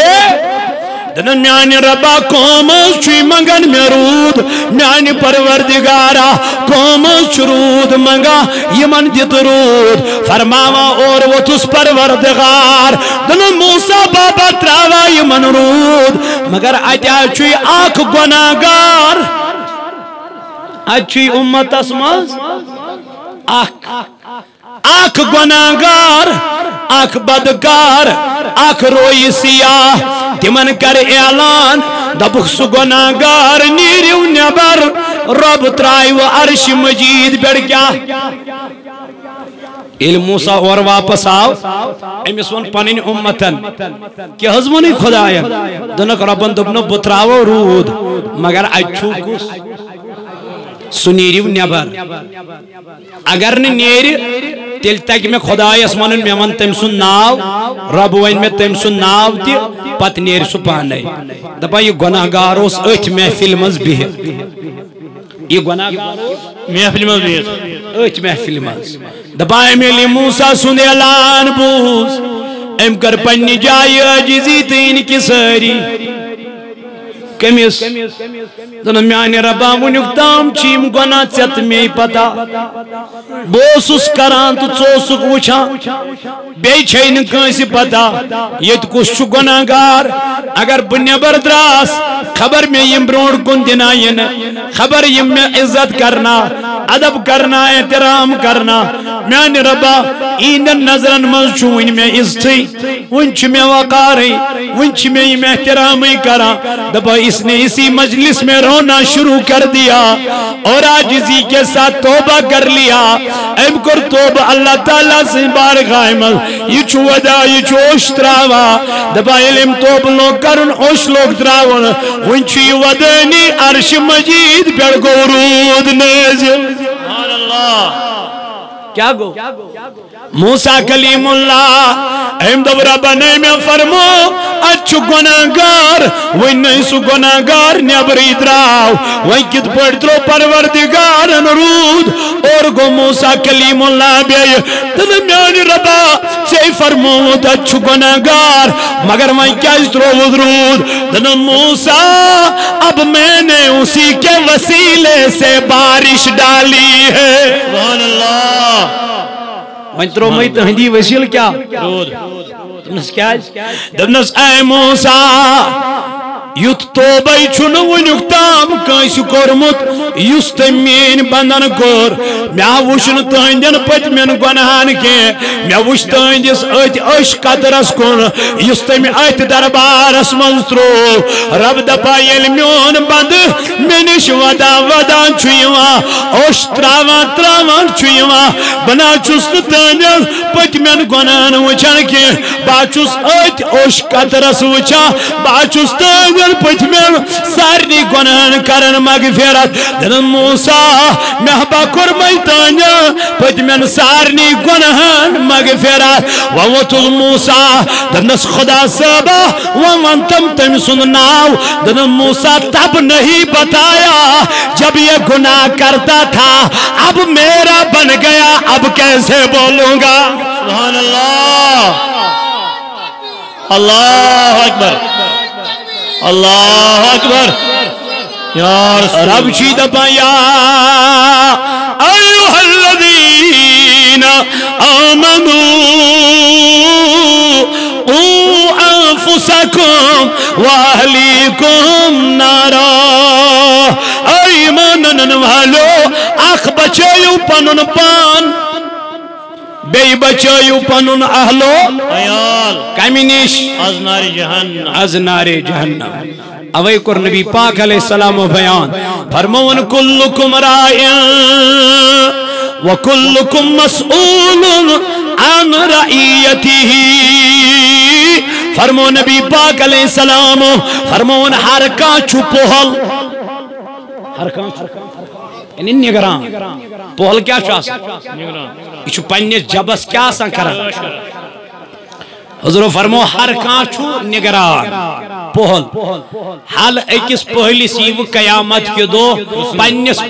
دنن میانی ربا قوم چوی منگن میں رود میانی پروردگارا قوم چرود منگا یمن دیت رود فرماوا اور وہ تس پروردگار دنن موسیٰ بابا تراوا یمن رود مگر آجا چوی آنکھ گناہگار اچھی امت اسماز آنکھ گناہگار آنکھ بدکار آنکھ روئی سیاہ تمن کر اعلان دبک سو گناہگار نیریو نبر رب ترائیو عرش مجید بیڑ کیا علم موسیٰ اور واپس آو امیس ون پنین امتن کہ حضمونی خدایا دنک ربن دبنو بتراو رود مگر اچھو کس سنیریو نبر اگر نیری تیل تک میں خدای اسمانن میں من تم سن ناو رب وین میں تم سن ناو تی پت نیر سو پانے دبا یہ گناہگار اس اچھ محفل مز بھی یہ گناہگار محفل مز بھی اچھ محفل مز دبا امیلی موسیٰ سن اعلان بوز ام کر پنی جائی عجزی تین کی ساری کمیس دنہ میانی ربا ونیک دام چیم گناہ چت میں پتا بوسوس کران تو چوسک وچھا بے چھین کنسی پتا یہ کس چو گناہگار اگر بنیبر دراس خبر میں یم برونڈ کن دنائین خبر یم میں عزت کرنا ادب کرنا احترام کرنا میانی ربا ایندن نظرن منچوین میں عزتی ونچ میں وقاری ونچ میں یم احترامی کرا دبا اس نے اسی مجلس میں رونا شروع کر دیا اور عاجزی کے ساتھ توبہ کر لیا ایم کر توبہ اللہ تعالیٰ سے بارگاہ میں یہ چھو ودا یہ چھو اوش تراوا دبا علم توب لوگ کرن اوش لوگ تراون ونچی ودنی عرش مجید پر گورود نازل سبحان اللہ کیا گو موسیٰ کلیم اللہ ایم دب ربنے میں فرمو اچھو گناہگار وی نہیں سو گناہگار نیبری دراو وی کت پڑترو پروردگار نرود اور گو موسیٰ کلیم اللہ بیئی تنمیانی ربا سے فرمود اچھو گناہگار مگر وی کیا استرو ودرود تنم موسیٰ اب میں نے اسی کے وسیلے سے بارش ڈالی ہے سبحان اللہ وین ترو میں تہندی وسیل کیا رود دنس کیا دنس اے موسیٰ یت توبائی چھن ونیک تام کانسی کورمت یس تمین بندن کور میا وشن تہندین پتمین گناہان کے میا وش تہندس ات اش قطرس کن یس تم ات دربارس من ترو رب دپا یل میون بند منش ودا ودان چھویوان اوش تراوان تراوان چھویوان بنا چس تہندین پتمین گناہان وچان کے باچس ات اوش قطرس وچان باچس تہندین پتمین سارنی گناہن کرن مغفرت دنن موسیٰ محبا کرمائی تانیا پتمین سارنی گناہن مغفرت ووتل موسیٰ دنس خدا صبا ومن تم سن ناو دنن موسیٰ تب نہیں بتایا جب یہ گناہ کرتا تھا اب میرا بن گیا اب کیسے بولوں گا سبحان اللہ اللہ اکبر اللہ اکبر یا رسول رب چید پایا ایوہ الذین آمنوا او انفسکم واہلیکم نارا ایمانن والو اخ بچیو پنن پان بے بچیو پنن اہلو عیال کمینش از نار جہنم اوے کر نبی پاک علیہ السلام و بیان فرمون کلکم رائن وکلکم مسئول عن رعیتی فرمون نبی پاک علیہ السلام فرمون ہر کان چھو پوہل ہر کان یعنی نگران پوہل کیا چاہتا یہ چھو پنیس جبس کیا سن کرا حضور فرمو ہر کان چھو نگران پوہل حال ایکس پہلی سیو قیامت کے دو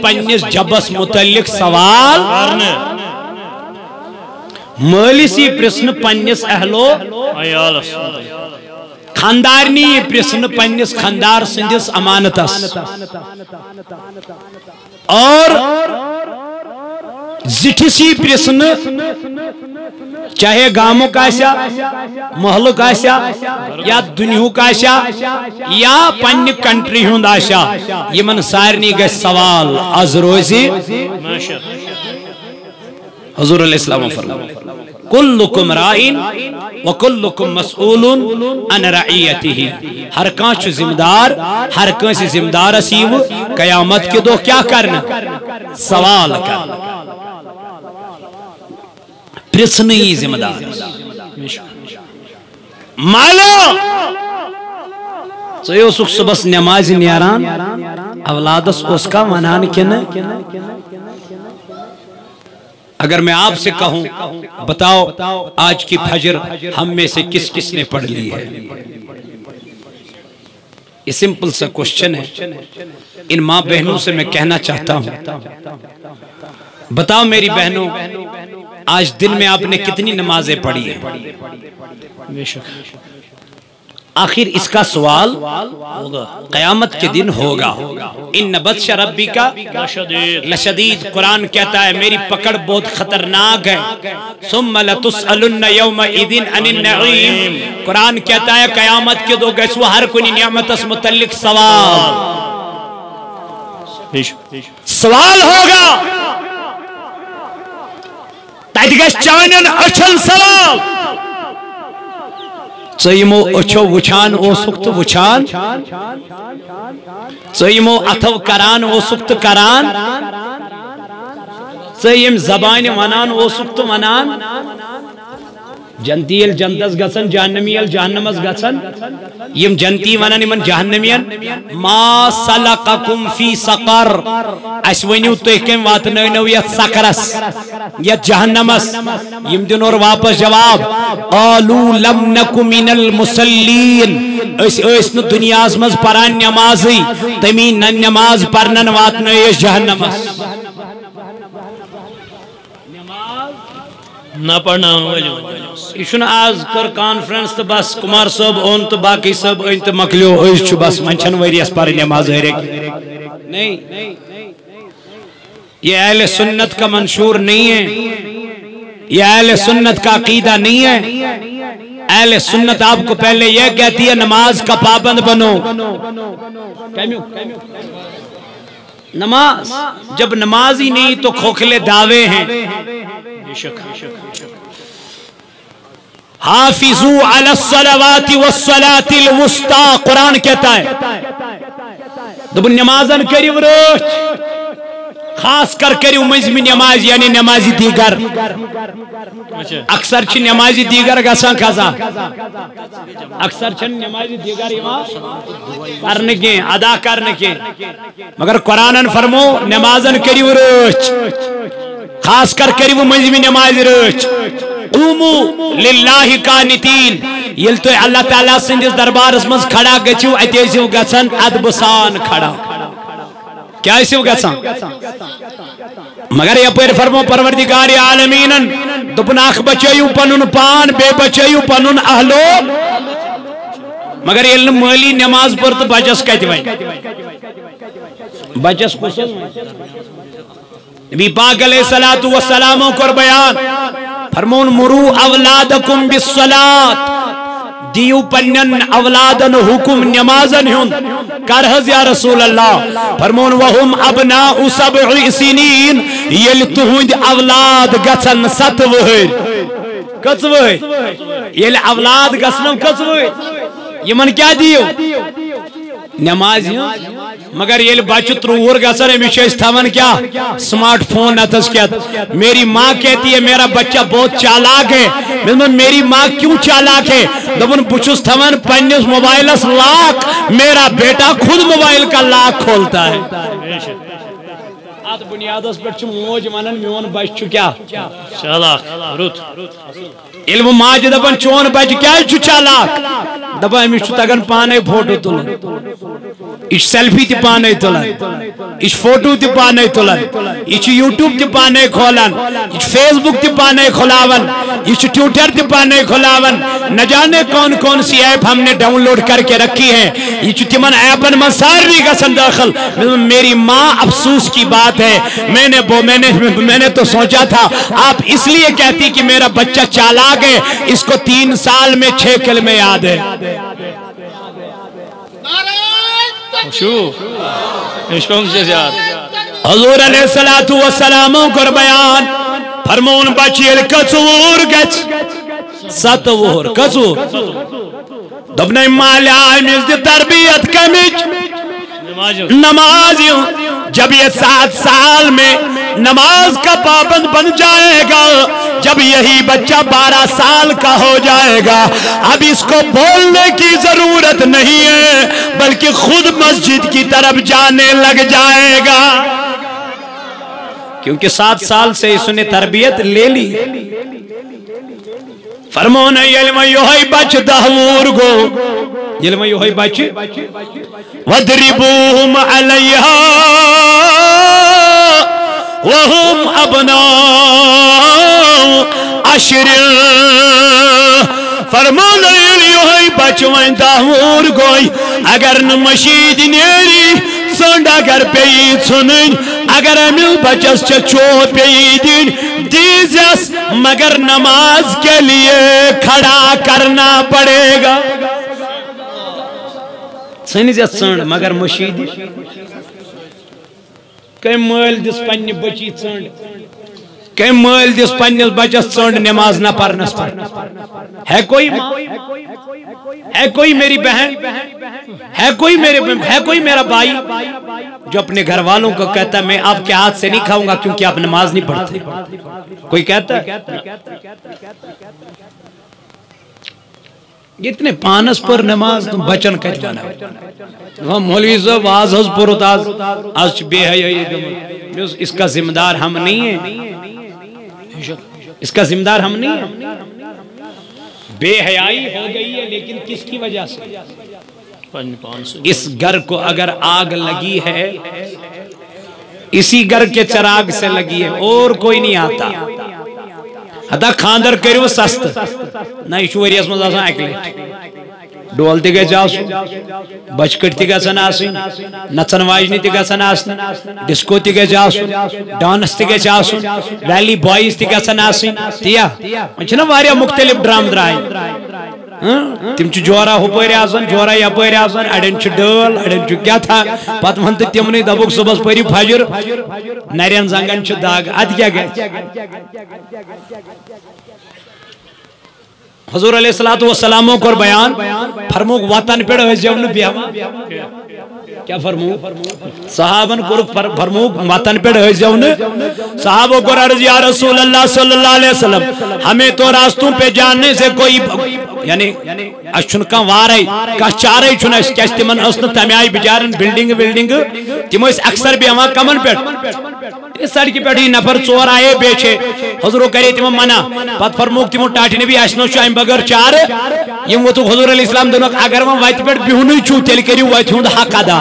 پنیس جبس متعلق سوال مالسی پرسن پنس اہلو عیالس خاندارنی پرسن پنس خاندار سندس امانتس اور زٹھسی پرسن چاہے گامک آسیا محلک آسیا یا دنیاک آسیا یا پنہ کنٹری ہند آسیا یمن سارنی گژھِ سوال از روزی حضور علیہ السلام فرمایا کلکم رائن وکلکم مسئول عن رعیتہ ہر کانچ ذمہ دار ہر کانچ ذمہ دار اسیو قیامت کے دو کیا کرنا سوال کرنا پرسنی ذمہ دار مالو ژے اوسُکھ صبحس نماز نیران اولادس اوس کا ونان کِنہٕ اگر میں آپ سے کہوں بتاؤ آج کی فجر ہم میں سے کس کس نے پڑھ لی ہے یہ سمپل سا کوشچن ہے ان ماں بہنوں سے میں کہنا چاہتا ہوں بتاؤ میری بہنوں آج دن میں آپ نے کتنی نمازیں پڑھی ہیں آخر اس کا سوال قیامت کے دن ہوگا ان بطش ربک لشدید قرآن کہتا ہے میری پکڑ بہت خطرناک ہے ثم لتسألن یومئذ عن النعیم قرآن کہتا ہے قیامت کے دو گیسو ہر کنی نعمت اس متعلق سوال ہوگا تیدگش چانن اچھل سوال ژیمو اچھو وچھان او سکت وچھان ژیمو اتھو کران او سکت کران ژیم زبان ونان او سکت ونان جنتیل جنتس گسن جہنمیل جہنمس گسن یم جنتی ونان یمن جہنمیل ما سلقکم فی سقر اس ونیو تو کم واتنو یت سقرس یت جہنمس یم دن اور واپس جواب قالو لم نکو من المسلین اس نو دنیا مز پران نمازی تمی نن نماز پرنن واتنو یس جہنمس نہ پڑھنا یہ آز کر کانفرنس تو بس کمار صاحب اون تو باقی صاحب این تو مکلیو اس بس منچن وریس پر نماز ہے نہیں یہ اہل سنت کا منشور نہیں ہے یہ اہل سنت کا عقیدہ نہیں ہے اہل سنت آپ کو پہلے یہ کہتی ہے نماز کا پابند بنو نماز جب نماز ہی نہیں تو کھوکھلے دعوے ہیں حافظو علی الصلوات والصلاة الوسطى قرآن کہتا ہے دب نمازن کریو روچ خاص کر کریو مجمع نماز یعنی نمازی دیگر اکثر چھ نمازی دیگر گسان کھزا اکثر چھ نمازی دیگر کرنے کے ادا کرنے کے مگر قرآن فرمو نمازن کریو روچ خاص کر کریو مجمع نماز روچ قومو للہ قانتین یل تو اللہ تعالیٰ سندس دربار اسمز کھڑا گچو اتیسیو گسن ادبسان کھڑا کیا اسیو گسن مگر یہ پیر فرمو پروردگار عالمینن دپناخ بچیو پنن پان بے بچیو پنن اہلو مگر یہ مالی نماز پر تو بچس کہتے ہیں بچس کسل نبی پاک علیہ السلام کو بیان فرمون مرو اولادکم بالصلاة دیو پنن اولادن حکم نمازن ہن کرہز یا رسول اللہ فرمون وہم ابناء 7 سنین یل تہند اولاد گسن 7 وہر کس وہر یل اولاد گسن کس وہر یمن کیا دیو نماز مگر یہ بچہ ترور گسر ہمیشہ تھون کیا سمارٹ فون نتس کیا میری ماں کہتی ہے میرا بچہ بہت چالاک ہے میری ماں کیوں چالاک ہے دبن بچس تھون پنس موبائلس لاک میرا بیٹا خود موبائل کا لاک کھولتا ہے ات بنیادس پہ موج ونان میون بچہ کیا چالاک رت علم ماج دپن چون بچہ کیا چالاک دپان امس تگان پانے فوٹو تل یہ سیلفی تہ پانے تلان یہ فوٹو تہ پانے تلان یہ یوٹیوب تہ پانے کھولان یہ فیس بک تہ پانے کھلاون یہ ٹویٹر تہ پانے کھلاون نہ جانے کون کون سی ایپ ہم نے ڈاؤن لوڈ کر کے رکھی ہے یہ تمن ایپن من ساری گژھن داخل میری ماں افسوس کی بات ہے میں نے تو سوچا تھا آپ اس لیے کہتی کہ میرا بچہ چالاک ہے اس کو 3 سال میں 6 کلمے یاد ہے حضور علیہ السلام کو بیان فرمون بچیل کچور گچ 7 وہر کچور دبنے مالی آئیمیز دی تربیت کمیچ نماز جب یہ 7 سال میں نماز کا پابند بن جائے گا جب یہی بچہ 12 سال کا ہو جائے گا اب اس کو بولنے کی ضرورت نہیں ہے بلکہ خود مسجد کی طرف جانے لگ جائے گا کیونکہ 7 سال سے اس نے تربیت لے لی فرمونا علم یوہی بچ دہور گو علم یوہی بچ وَدْرِبُوهُمْ عَلَيْهَا وَهُمْ أَبْنَاءُ 10 فرمونا یوہی بچ وائن دہور گوئی اگر نمشید نیری سنڈ اگر پیئی سنن اگر امیل بچس چچو پیئی دین دیزیس مگر نماز کے لیے کھڑا کرنا پڑے گا سنیزیت سنڈ مگر مشید کئی مال دس پنی بچی سنڈ کئی مال دس پنی بچس سنڈ نماز نہ پڑھنس پر ہے کوئی ماں ہے کوئی میری بہن ہے کوئی میرا بھائی جو اپنے گھر والوں کو کہتا ہے میں آپ کے ہاتھ سے نہیں کھاؤں گا کیونکہ آپ نماز نہیں پڑھتے کوئی کہتا ہے اتنے پانس پر نماز تم بچن کہت جانا ہم مولوی صاحب آز حض پرت آز بے ہے اس کا ذمہ دار ہم نہیں ہیں اس کا ذمہ دار ہم نہیں ہیں بے حیائی ہو گئی ہے لیکن کس کی وجہ سے اس گھر کو اگر آگ لگی ہے اسی گھر کے چراغ سے لگی ہے اور کوئی نہیں آتا حتا خاندر کریو سست نہ ایشوری اسمز آسان اکلیٹ ڈول تی گئے جاسو بچکٹ تی گئے سن آسن نچن واجنی تی گئے سن آسن ڈسکو تی گئے جاسو ڈانس تی گئے جاسو ریلی بوائیز تی گئے سن آسن تیا منچنا واریا مختلف ڈرام درائی تم چھ جورا ہو پیر آسن جورا یا پیر آسن اڑن چھ ڈل اڑن چھ کیا تھا پت منت تمنی دبوک صبح پری فجر نرین زنگن چھ داغ اد کیا گئے حضور علیہ السلام کو بیان فرموک وطن پیڑ ہوئے جون بیاما کیا فرموک صحابن کو فرموک وطن پیڑ ہوئے جون صحابوں کو عرض یا رسول اللہ صلی اللہ علیہ وسلم ہمیں تو راستوں پہ جاننے سے کوئی یعنی اشن کا وارے کا چارے چھنا اس کیس تمن اسن تمیائی بجارن بلڈنگ تم اس اکثر بھی ہما کمن پیڑ اس سڑکی پیڑ ہی نفر 4 آئے بیچے حضور کرے تم منع پت فرموک تم ٹاٹی نے بھی اشنو شائم بگر 4 یم وہ تو حضور علیہ السلام دونوں اگر وہ وائت پیڑ بیہنوی چھو تیل کری وائت ہوں حق ادا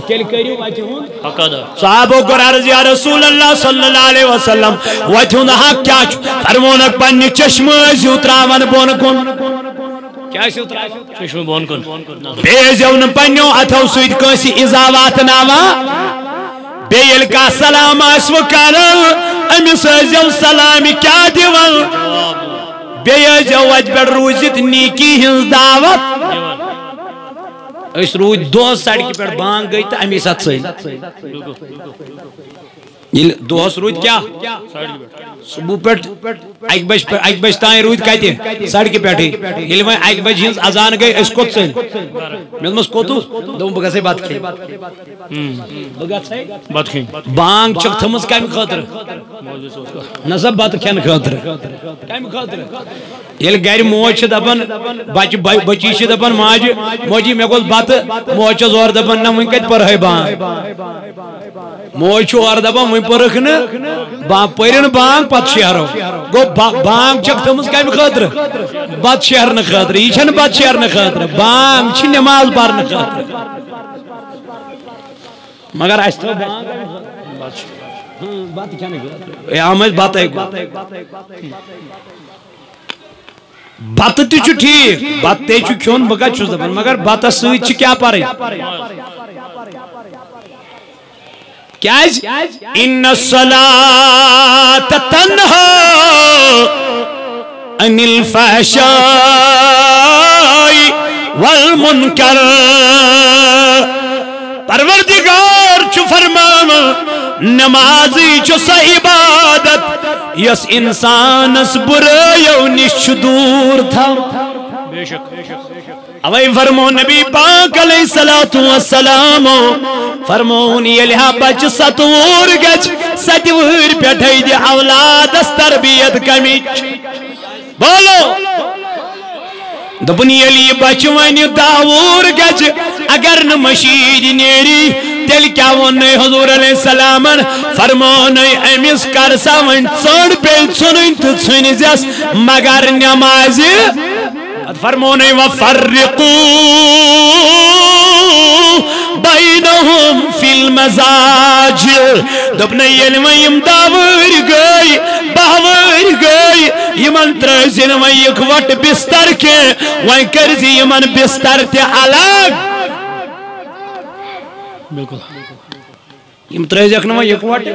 تیل کری وائت ہوں حق ادا صحابوں کو عرض یا رسول اللہ صلی اللہ علیہ وسلم وائت ہوں حق کیا چھو فرمونک پنی چشم زیوتراون بون کن کیا زیوتراون چشم بون کن بیزیون پنیو اتھو سوید کنسی ازاوات ناما بیل کا سلام اسو کرل امیس ازیو سلامی کیا دیوال بیزیو وجبر روزت نیکی ہنز دعوت اس روز 2 سڑکی پر بانگ گئی تا امیس ات سے دوس روید کیا صبح پیٹ ایک بج تائیں روید کہتے سڑکی پیٹھی علم ایک بج ہنز ازان گئی اس کت سے ملمس کوتو دو بگا سے بات کی بات کی بانگ چک تھمس کم خاطر نصب بات کھین خاطر کم خاطر یل گھر موج دپن بچی دپن ماج موجی مے گوس بات موج زور دپن نہ ون کت پر ہے بانگ موج اور دپن پرکھن پرن بانگ پت شہرو گو بانگ چک تھمز کم خاطر بت شہرن خاطر یہ چھن بت شہرن خاطر بانگ چھ نماز پرن خاطر مگر اس تو بات کیا نہیں آمد بات ہے بات تی چھو ٹھیک بات تی چھو کیون بگا چھو زبان مگر بات سوئی چھ کیا پارے کیا ان الصلاة تنہا عن الفحشاء والمنکر پروردگار چھو فرمانا نمازی چھو سا عبادت یس انسان اس برایو نش دور تھا اوئی فرمو نبی پاک علیہ السلام فرمون یلہا بچ ستور گچ ستور پیٹھائی دی اولاد اس تربیت کمیچ بولو دپن یلی بچ ونی داور گچ اگر ن مشید نیری تیل کیا ونی حضور علیہ السلام فرمونی امیس کرسا ون چون پیل چونین تو چونیزیس مگر نمازی فرمونی وفرقو بینہم فی المزاج دپنی یلویم داور گئی باور گئی یمن ترزین ویک وٹ بستر کے وی کرزی یمن بستر تے الگ یم ترزیک نو ویک وٹ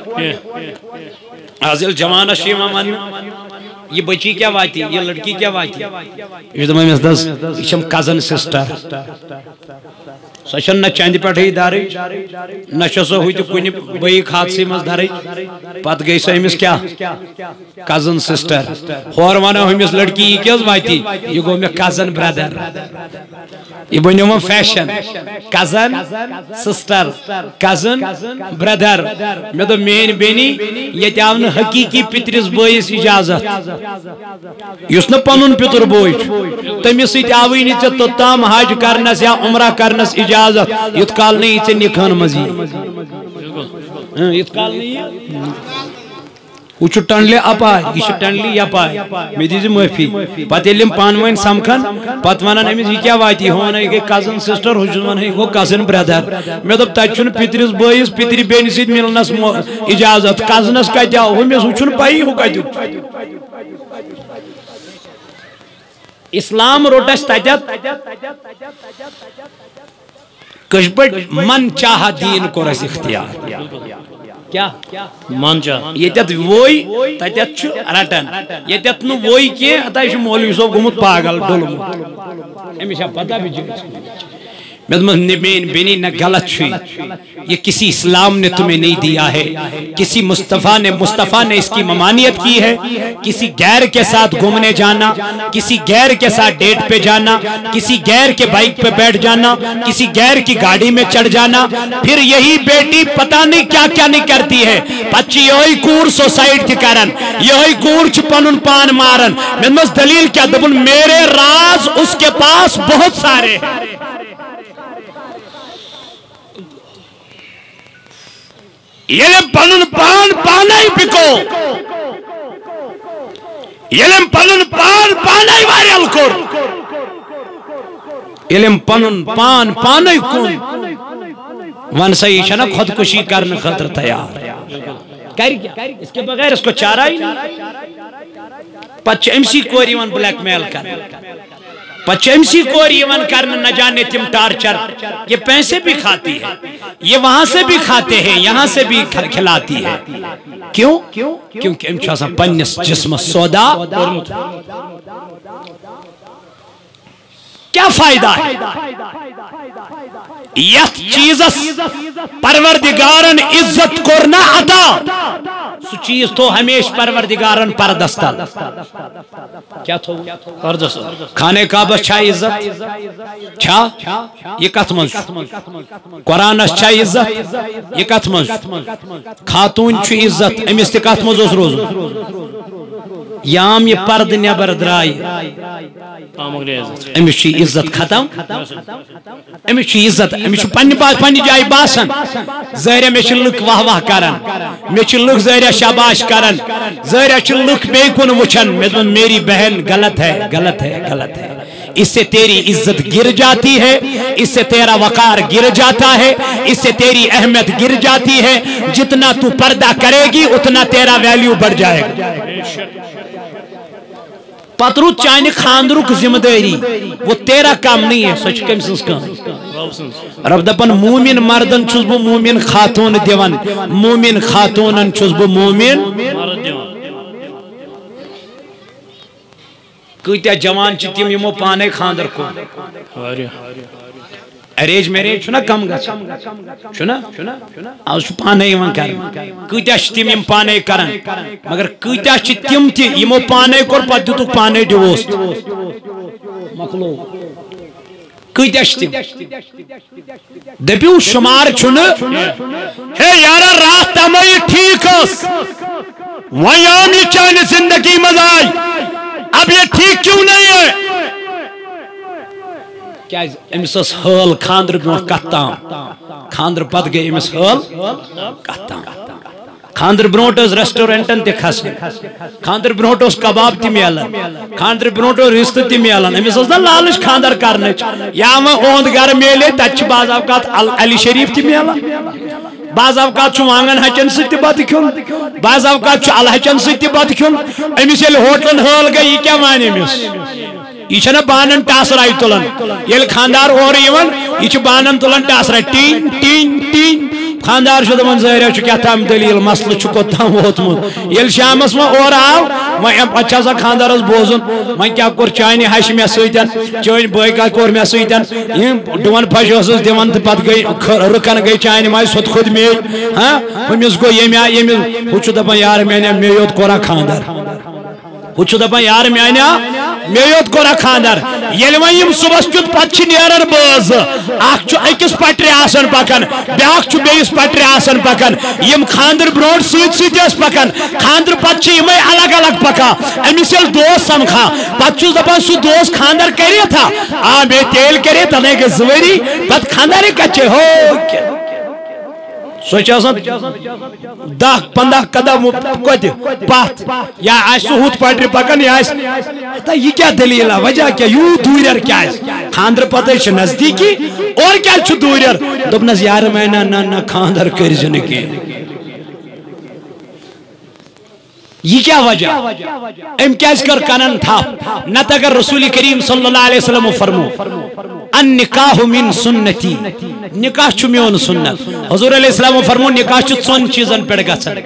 حاصل جوانہ شیمہ من یہ بچی کیا واتی یہ لڑکی کیا واتی یہ دمائی میں دس اشم کازن سسٹر سوچن نہ چاند پیٹھے داری نہ شسو ہوئی تو کوئی بئی حادثے مز داری پت گئی سو امس کیا کازن سسٹر اور وانا امس لڑکی یہ کیا واتی یہ گو میں کازن برادر یہ بنیو میں فیشن کازن سسٹر کازن برادر میں تو مین بینی یہ تیاون حقیقی پترس بوئیس اجازت یس نہ پنن پتر بوئی تمس سیت آوی نی ژے توتام حج کرنس یا عمرہ کرنس اجازت یت کال نہیں ژے نکھن مزی یت کال نہیں وہ چھ ٹنڈلے اپائے یہ چھ ٹنڈلی یپائے میں دیزی معافی پتہ یلیم پانوین سمکھن پتہ ونان امس یہ کیا واتی ہون ہے کازن سسٹر ہوجن ون ہے وہ کازن برادر میں دپ تت چھن پترس بٲیس پتری بیٚنہِ سۭتۍ ملنس اجازت کازنس کتہِ آو ہُمس ہُہ چھُنہٕ پایی ہُہ کتیُک اسلام روٹس تتت کش پٲٹھۍ من چاہا دین کوٚر اَسہِ اختیار کیا مان چاہ یتت ووی تتت چھ رٹن یتت نو ووی کی اتا چھ مولوی صاحب گومت پاگل ڈولمت امیشا پتہ بھی میں نبین بینی نہ غلط چھوئی یہ کسی اسلام نے تمہیں نہیں دیا ہے کسی مصطفیٰ نے اس کی ممانعت کی ہے کسی غیر کے ساتھ گھومنے جانا کسی غیر کے ساتھ ڈیٹ پہ جانا کسی غیر کے بائک پہ بیٹھ جانا کسی غیر کی گاڑی میں چڑھ جانا پھر یہی بیٹی پتہ نہیں کیا کیا نہیں کرتی ہے پچی یہی کور سوسائٹ کی کرن یہی کور چھ پنن پان مارن میں مس دلیل کیا دبن میرے راز اس کے پاس بہت سارے یلم پنن پان پانائی پکو یلم پنن پان پانائی واریال کور یلم پنن پان پانائی کون ون سایی چھنا خودکشی کرنے خاطر تیار کر کیا اس کے بغیر اس کو چارہ ہی نہیں پچ امسی کوری ون بلیک میل کر پچ امسی کوری ون کرنے نہ جانے تم ٹارچر یہ پیسے بھی کھاتی ہے یہ وہاں سے بھی کھاتے ہیں یہاں سے بھی کھلاتی ہے کیوں کیونکہ امچہ سا پنیس جسم سودا کیا فائدہ ہے یک چیزس پروردگارن عزت کرنا عطا سو چیز تو ہمیش پروردگارن پردستل کیا تو پردستل کھانے کعبہ چھا عزت چھا یہ کتمنز قرآن چھا عزت یہ کتمنز خاتون چھو عزت امیستی کتمنز اس روز یام یہ پرد نیبر درائی امس عزت ختم امس عزت امس پنہ پاس پنہ جائے باسان ظاہر مے لک واہ واہ کران مے لک ظاہر شاباش کران ظاہر لک بے کن وچھن میری بہن غلط ہے غلط ہے غلط ہے اس سے تیری عزت گر جاتی ہے اس سے تیرا وقار گر جاتا ہے اس سے تیری اہمیت گر جاتی ہے جتنا تو پردہ کرے گی اتنا تیرا ویلیو بڑھ جائے گا پترو چانہ خاندرک ذمہ داری وہ تیرا کام نہیں ہے سچ کم سنس کام رب دپن مومن مردن چھس بہ مومن خاتون دیوان مومن خاتونن چھس بہ مومن مرد دیوان کتیا جوان چھ تم یمو پانے خاندر کو ارینج میریج چھنا کم گژھان چھنا آز چھ پانے یوان کرن کتیا چھ تم یم پانے کرن مگر کتیا چھ تم تہ یمو پانے کور پتہ دتک پانے ڈیوورس مکلو کتیا چھ تم دپیو شمار چھن ہے یارا رات تمے ٹھیک اس ویام یہ چانہ زندگی مز آئی اب یہ ٹھیک کیوں نہیں ہے کیا امس حال خاندر برو کتام خاندر پت گئی امس حال کتام خاندر برونٹ ریسٹورینٹن تہ کھسن خاندر برونٹ کباب تہ ملان خاندر برونٹ رست تہ ملان امس نا لالچ خاندر کرنے یا اہد گھر میلے تت بعض اوقات علی شریف تہ ملان بعض اوقات وانگن ہچن ست بت کھن بعض اوقات الہچن ست بت کھن امس یل ہوٹلن حال گئی یہ کیا ون امس یہ چھنا بانن ٹاسرائی تلان یل خاندار اور یوان یہ بانن تلان ٹاسرائی ٹین ٹین ٹین خاندار چھ دپان ظاہر کیا تام دلیل مسئلہ چھ کوتام ووتمت یل شامس وہ اور آو وہ چھا سا خاندارس بوزن وہ کیا کور چانہ ہش مے سیتن چون بھائی کا کور مے سیتن ڈون پھش اوسس دِوان تہ پت گئی رکن گئی چانہ ماج سوت خود مے ہاں ہمس گو یم یم ہو چھ دپان یار میں مے یوت کورا خاندار ہو چھ دپان یار مے یوت کورا خاندار یل یم صبح کیت پت چھ نیران باز اخ چھ اکس پٹری آسان پکان بیاکھ چھ بیس پٹری آسان پکان یم خاندر برونٹ سیت سیت اس پکان خاندر پت چھ یمے الگ الگ پکا امس یل دوست سمکھا پت چھ دپان سو دوست خاندر کری تھا آ بے تیل کرے تنے کے زوری پت خاندار کچے ہو سوچ آسان 10-15 قدم کت پت یا آس ہت پٹری پکان یا یہ کیا دلیل وجہ کیا یو دور کیا خاندر پتہ نزدیکی اور کیا دور دپنس یار میں نہ خاندر کرز کی یہ کیا وجہ ام کیس کر کنن تھا نت اگر رسول کریم صلی اللہ علیہ وسلم فرمو ان نکاح من سنتی نکاح چھ میون سنت حضور علیہ السلام فرمو نکاح چھ ژون چیزن پہ گژھان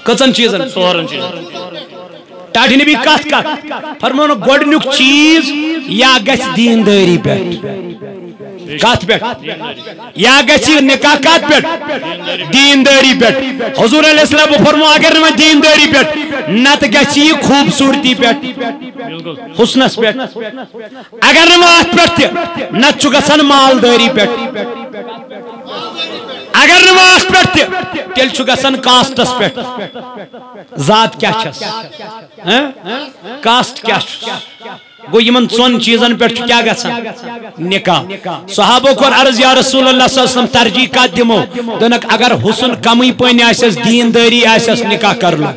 کچن چیزن ژورن چیزن ٹاٹھی نبی کت کت فرمون گۄڈنیُک چیز یا گژھِ دیندٲری پٮ۪ٹھ کت پہ یا گژھِ نکاح کت پہ دینداری پہ حضور علیہ السلام فرمو اگر نہ دینداری پہ نت گژھِ یہ خوبصورتی پہ حسنس پہ اگر نہ ات پہ تہ نت چھ گژھان مالداری پہ اگر نہ ات پہ تیل چھ گژھان کاسٹس پہ ذات کیا چھس کاسٹ کیا گو یمن ژون چیزن پہ کیا گژھان نکاح صحابہ کو عرض یا رسول اللہ صلی اللہ علیہ وسلم ترجیح کت دمو دنک اگر حسن کمی پن آسس دینداری آسس نکاح کر لو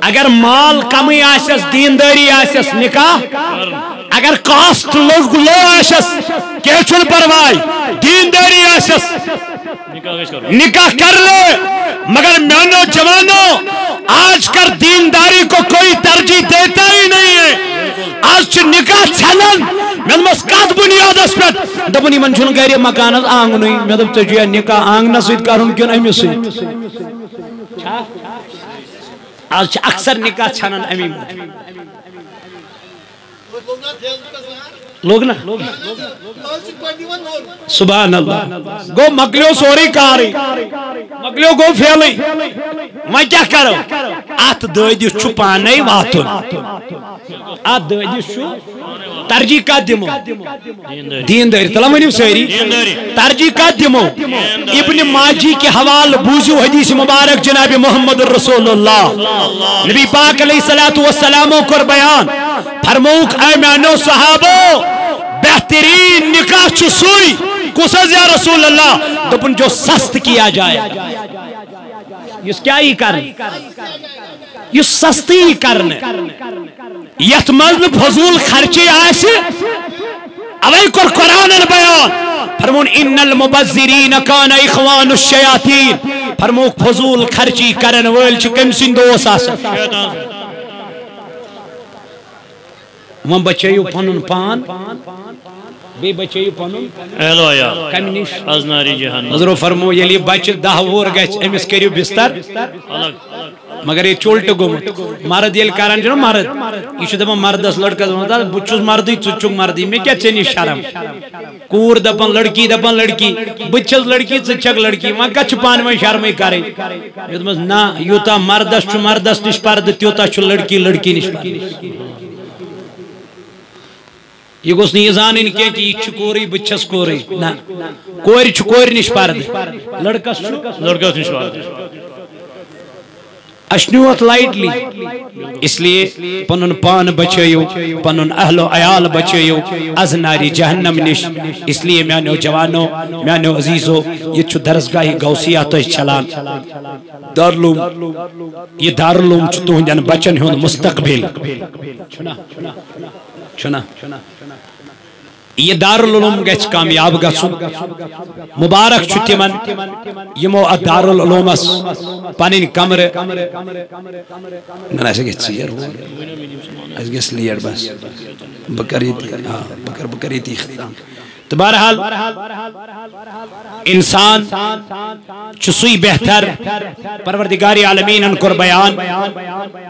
اگر مال کمی آسس دینداری آسس نکاح اگر کاسٹ لوگ لو آسس کیا چھن پروائی دینداری آسس نکاح کر لے مگر میانو جوانو آج کر دینداری کو کوئی ترجیح دیتا ہی نہیں ہے آج چھ نکاح چھلن من مس کت بنیاد اس پہ دپن یمن چھن گھر مکان آنگن میں دپ ژے نکاح آنگن سۭتۍ کرن کن امس سۭتۍ آج چھ اکثر نکاح چھنن امی لوگ نا سبحان اللہ گو مکلیو سوری کاری مکلیو گو فیلی میں کیا کرو ات دادس چھ پانے واتن ات دادس چھ ترجیح کا دمو دینداری تلا ونیو ساری ترجیح کا دمو ابن ماجی کے حوال بوزو حدیث مبارک جناب محمد رسول اللہ نبی پاک علیہ السلام کر بیان فرموک اے میانو صحابو بہترین نکاح چھ سوئی کسز یا رسول اللہ دپن جو سست کیا جائے یہ کیا ہی کرنے یہ سستی ہی کرنے یت مزن فضول خرچے آئے اوے کر قرآن بیان فرمون ان المبذرین کان اخوان الشیاطین فرموک فضول خرچی کرن ویل چھ کم سن دوست آسا وہاں بچیو پنن پان بے بچیو پنن اہلو آیا کمی نش ازناری جہنم حضرو فرمو یلی بچ 10 وور گچ امس کریو بستر مگر یہ چولٹ گومت مرد یل کران چھو مرد یہ دپان مردس لڑکس ونتا بہ چھس مردی ژٕ چھُکھ مردی مے کیا ژے نش شرم کور دپان لڑکی بہ چھس لڑکی ژٕ چھکھ لڑکی وۄنۍ کتھ چھِ پانہٕ ؤنۍ شرمٕے کرٕنۍ دوٚپمس نہ یوٗتاہ مردس چھُ مردس نش پردٕ تیوٗتاہ چھُ لڑکی لڑکی نش یہ گوس نہیں زانن کی کہ یہ چھ کوری بہ چھس کوری نہ کور چھ کور نش پردٕ لڑکس نش پردٕ اشنوت لائٹلی اس لیے پنن پان بچیو پنن اہل و عیال بچیو از ناری جہنم نش اس لیے میانو جوانو میانو عزیزو یہ چھو درسگاہی غوثیہ تو چلان دارلوم یہ دارلوم چھو تہندین بچن ہون مستقبل چھنا یہ دارالعلوم گچ کامیاب گژھن مبارک چھُ تِمن یمو اتھ دارالعلومس پنٕنۍ کمرٕ نہ اسہِ گژھِ ژیر اسہِ گژھِ لیٹ بس بہٕ کر ییٚتی اختتام تو بہرحال انسان چھُ سُے بہتر پروردگار عالمین ان کور بیان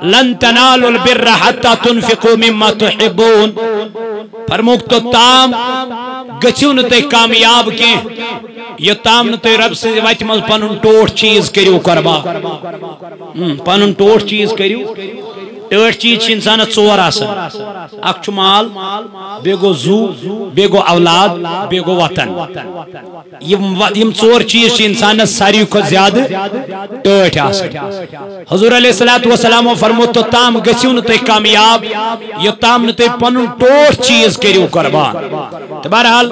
لن تنالوا البر حتى تنفقوا مما تحبون فرموک تو تام گژھِو نہٕ تُہۍ کامیاب کینٛہہ یوٚتام نہٕ تُہۍ رب سٕنٛزِ وتہِ منٛز پنُن ٹوٹھ چیٖز کٔرِو قربان پنُن ٹوٹھ چیٖز کٔرِو ٹٲٹھ چیٖز چھِ انسانس ژور آسان اکھ چھُ مال بیٚیہِ گوٚو زوٗ بیٚیہِ گوٚو اولاد بیٚیہِ گوٚو وطن یِم ژور چیٖز چھِ انسانس ساروی کھۄتہٕ زیادٕ ٹٲٹھۍ آسان حضور علیہ السلام فرمو توٚتام گٔژھِو نہٕ تُہۍ کامیاب یوٚتام نہٕ تُہۍ پنُن ٹوٹھ چیٖز کٔرِو قربان تہٕ بہرحال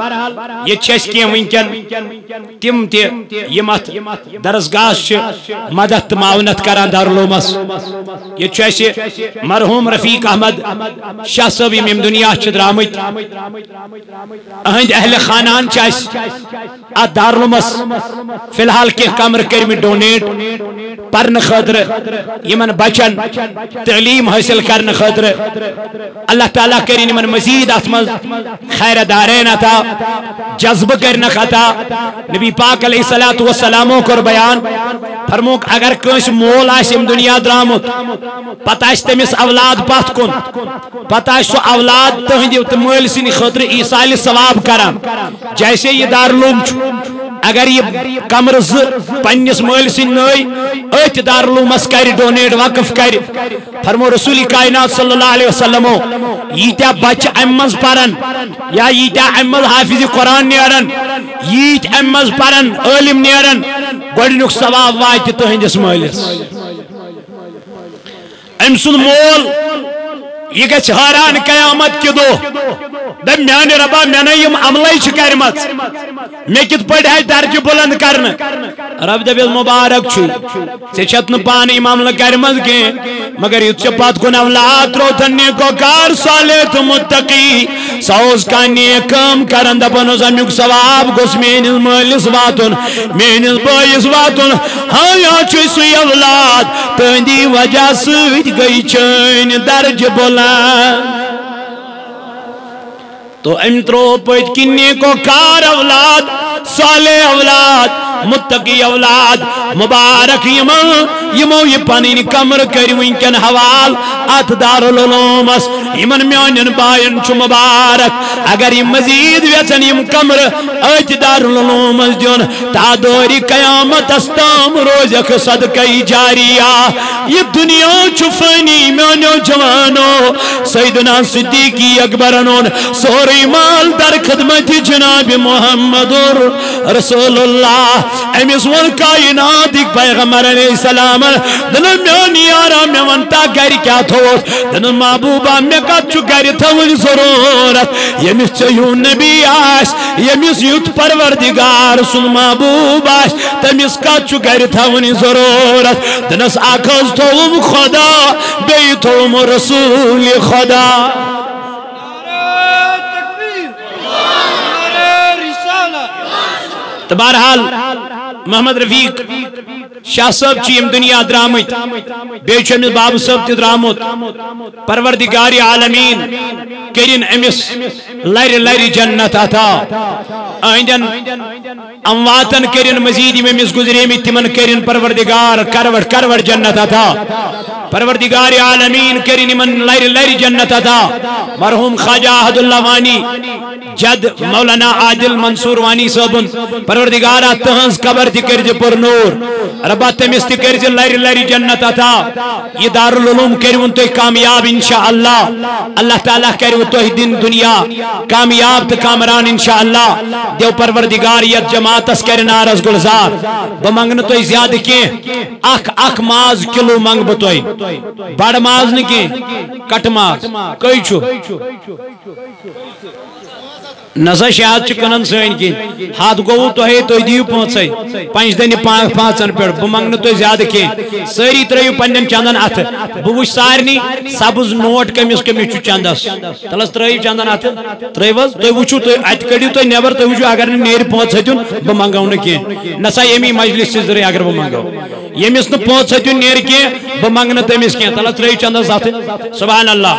ییٚتہِ چھِ اَسہِ کینٛہہ وٕنکٮ۪ن تِم تہِ یِم اتھ درسگاہس چھِ مدد تہٕ معاونت کران دارالعلومس ییٚتہِ چھُ اَسہِ مرحوم رفیق احمد شاہ صٲب یم دنیا چھ درامت اہند اہل خاندان چھ ات دارالعلومس فی الحال کی کمر کرمت ڈونیٹ پرن خاطر یمن بچن تعلیم حاصل کرنے خاطر اللہ تعالیٰ کرن یمن مزید ات من خیر دارین عطا جذب کرنے عطا نبی پاک علیہ السلام کور بیان فرموک اگر کنس مول آس یم دنیا درامت پتہ تمس اولاد پت کن پتہ سو اولاد تہند مل سن خاطر ایصال ثواب کران جیسے یہ دارالعلوم اگر یہ کمر پنس مل سن نئی ات دارالعلومس کر ڈونیٹ وقف کر فرمو رسول کائنات صلی اللہ علیہ وسلم یتیا بچہ ام مز پرن یا یتیا ام مز حافظ قرآن نیرن یت ام مز پرن عالم نیرن گۄڈنیُک ثواب واتہِ تہندس مالس ام سن مول یہ گژھِ حیران قیامت کے دۄہ دپ میانہِ ربا مےٚ نے یم عملے چھ کرمژ مےٚ کِتھ پٲٹھۍ آیہِ درجہِ بلند کرنہٕ رب دپیس مبارک چھُے ژےٚ چھَتھ نہٕ پانہٕ یم عملہٕ کرمژ کینٛہہ مگر یُتھ ژےٚ پتہٕ کُن اولاد تروتھن نیکوکار صالح تہٕ متقی سۄ اوس کانٛہہ نیک کٲم کران دپان اوس امیُک ثواب گوٚژھ میٲنِس مٲلِس واتُن میٲنِس بٲیِس واتُن ہایا چھُے سُے اولاد تہنٛدی وجہ سۭتۍ گٔے چٲنۍ درجہِ بلند تو ام ترو پت کی نیکوکار اولاد صالح اولاد متقی اولاد مبارک یمن یمو یہ پنن کمر کر ونکن حوال ات دارالعلومس یمن میانن بائن چھ مبارک اگر یہ مزید ویچن یم کمر ات دارالعلومس دیون تا دوری قیامت استام روزک صدقہ جاریہ یہ دنیا چھ فانی میانو جوانو سیدنا صدیقی اکبرنون سوری مال در خدمت جناب محمد رسول اللہ امیس ون کائنات ایک پیغمبر علیہ السلام دنن میانی یارا میں ونتا گھر کیا تھوس دنن محبوبہ میں کچھو گھر تھون ضرورت یمیس چیون نبی آس یمیس یوت پروردگار سن محبوب آس تمیس کچھو گھر تھون ضرورت دنس آکھز تھوم خدا بی تھوم رسول خدا تو بہرحال محمد رفیق شاہ صاحب چیم دنیا درامت بیچ امس باب صاحب تی درامت پروردگار عالمین کرین امس لری لری جنت عطا آئندن امواتن کرین مزید امس گزریمی تمن کرین پروردگار کروٹ کروٹ جنت عطا پروردگار عالمین کرین من لری لری جنت عطا مرحوم خواجہ احد اللہ وانی جد مولانا عادل منصور وانی صاحبن پروردگارہ تہنز قبر تھی کرج پر نور ربا تمس تھی کرج لری لری جنت عطا یہ دارالعلوم کریون تو کامیاب انشاءاللہ اللہ تعالیٰ کریون تو دن دنیا کامیاب تو کامران انشاءاللہ دیو پروردگار یہ جماعت اس کرن آرز گلزار بمانگن تو زیادہ کی اک ماز کلو مانگ بتوئی بڑ ماز نکی کٹ ماز کوئی چھو نسا شاید چکنن سین کی ہاتھ گو تو ہے تو دیو پہنچائی پانچ دنی پانچن پیڑ بمانگن تو زیادہ کی ساری تریو پنڈن چاندن ات بوش سارنی سبز نوٹ کمیس کمیس چو چاندس تلس تریو چاندن ات تریوز تو وچو تو ات کڑیو تو نیبر تو وچو اگر نیر پہنچتون بمانگن کی نسا یمی مجلس سے ذریعہ اگر بمانگن یمیس نو پہنچتون نیر کی بمانگن تمیس کی تلس تریو چاندس ات سبحان اللہ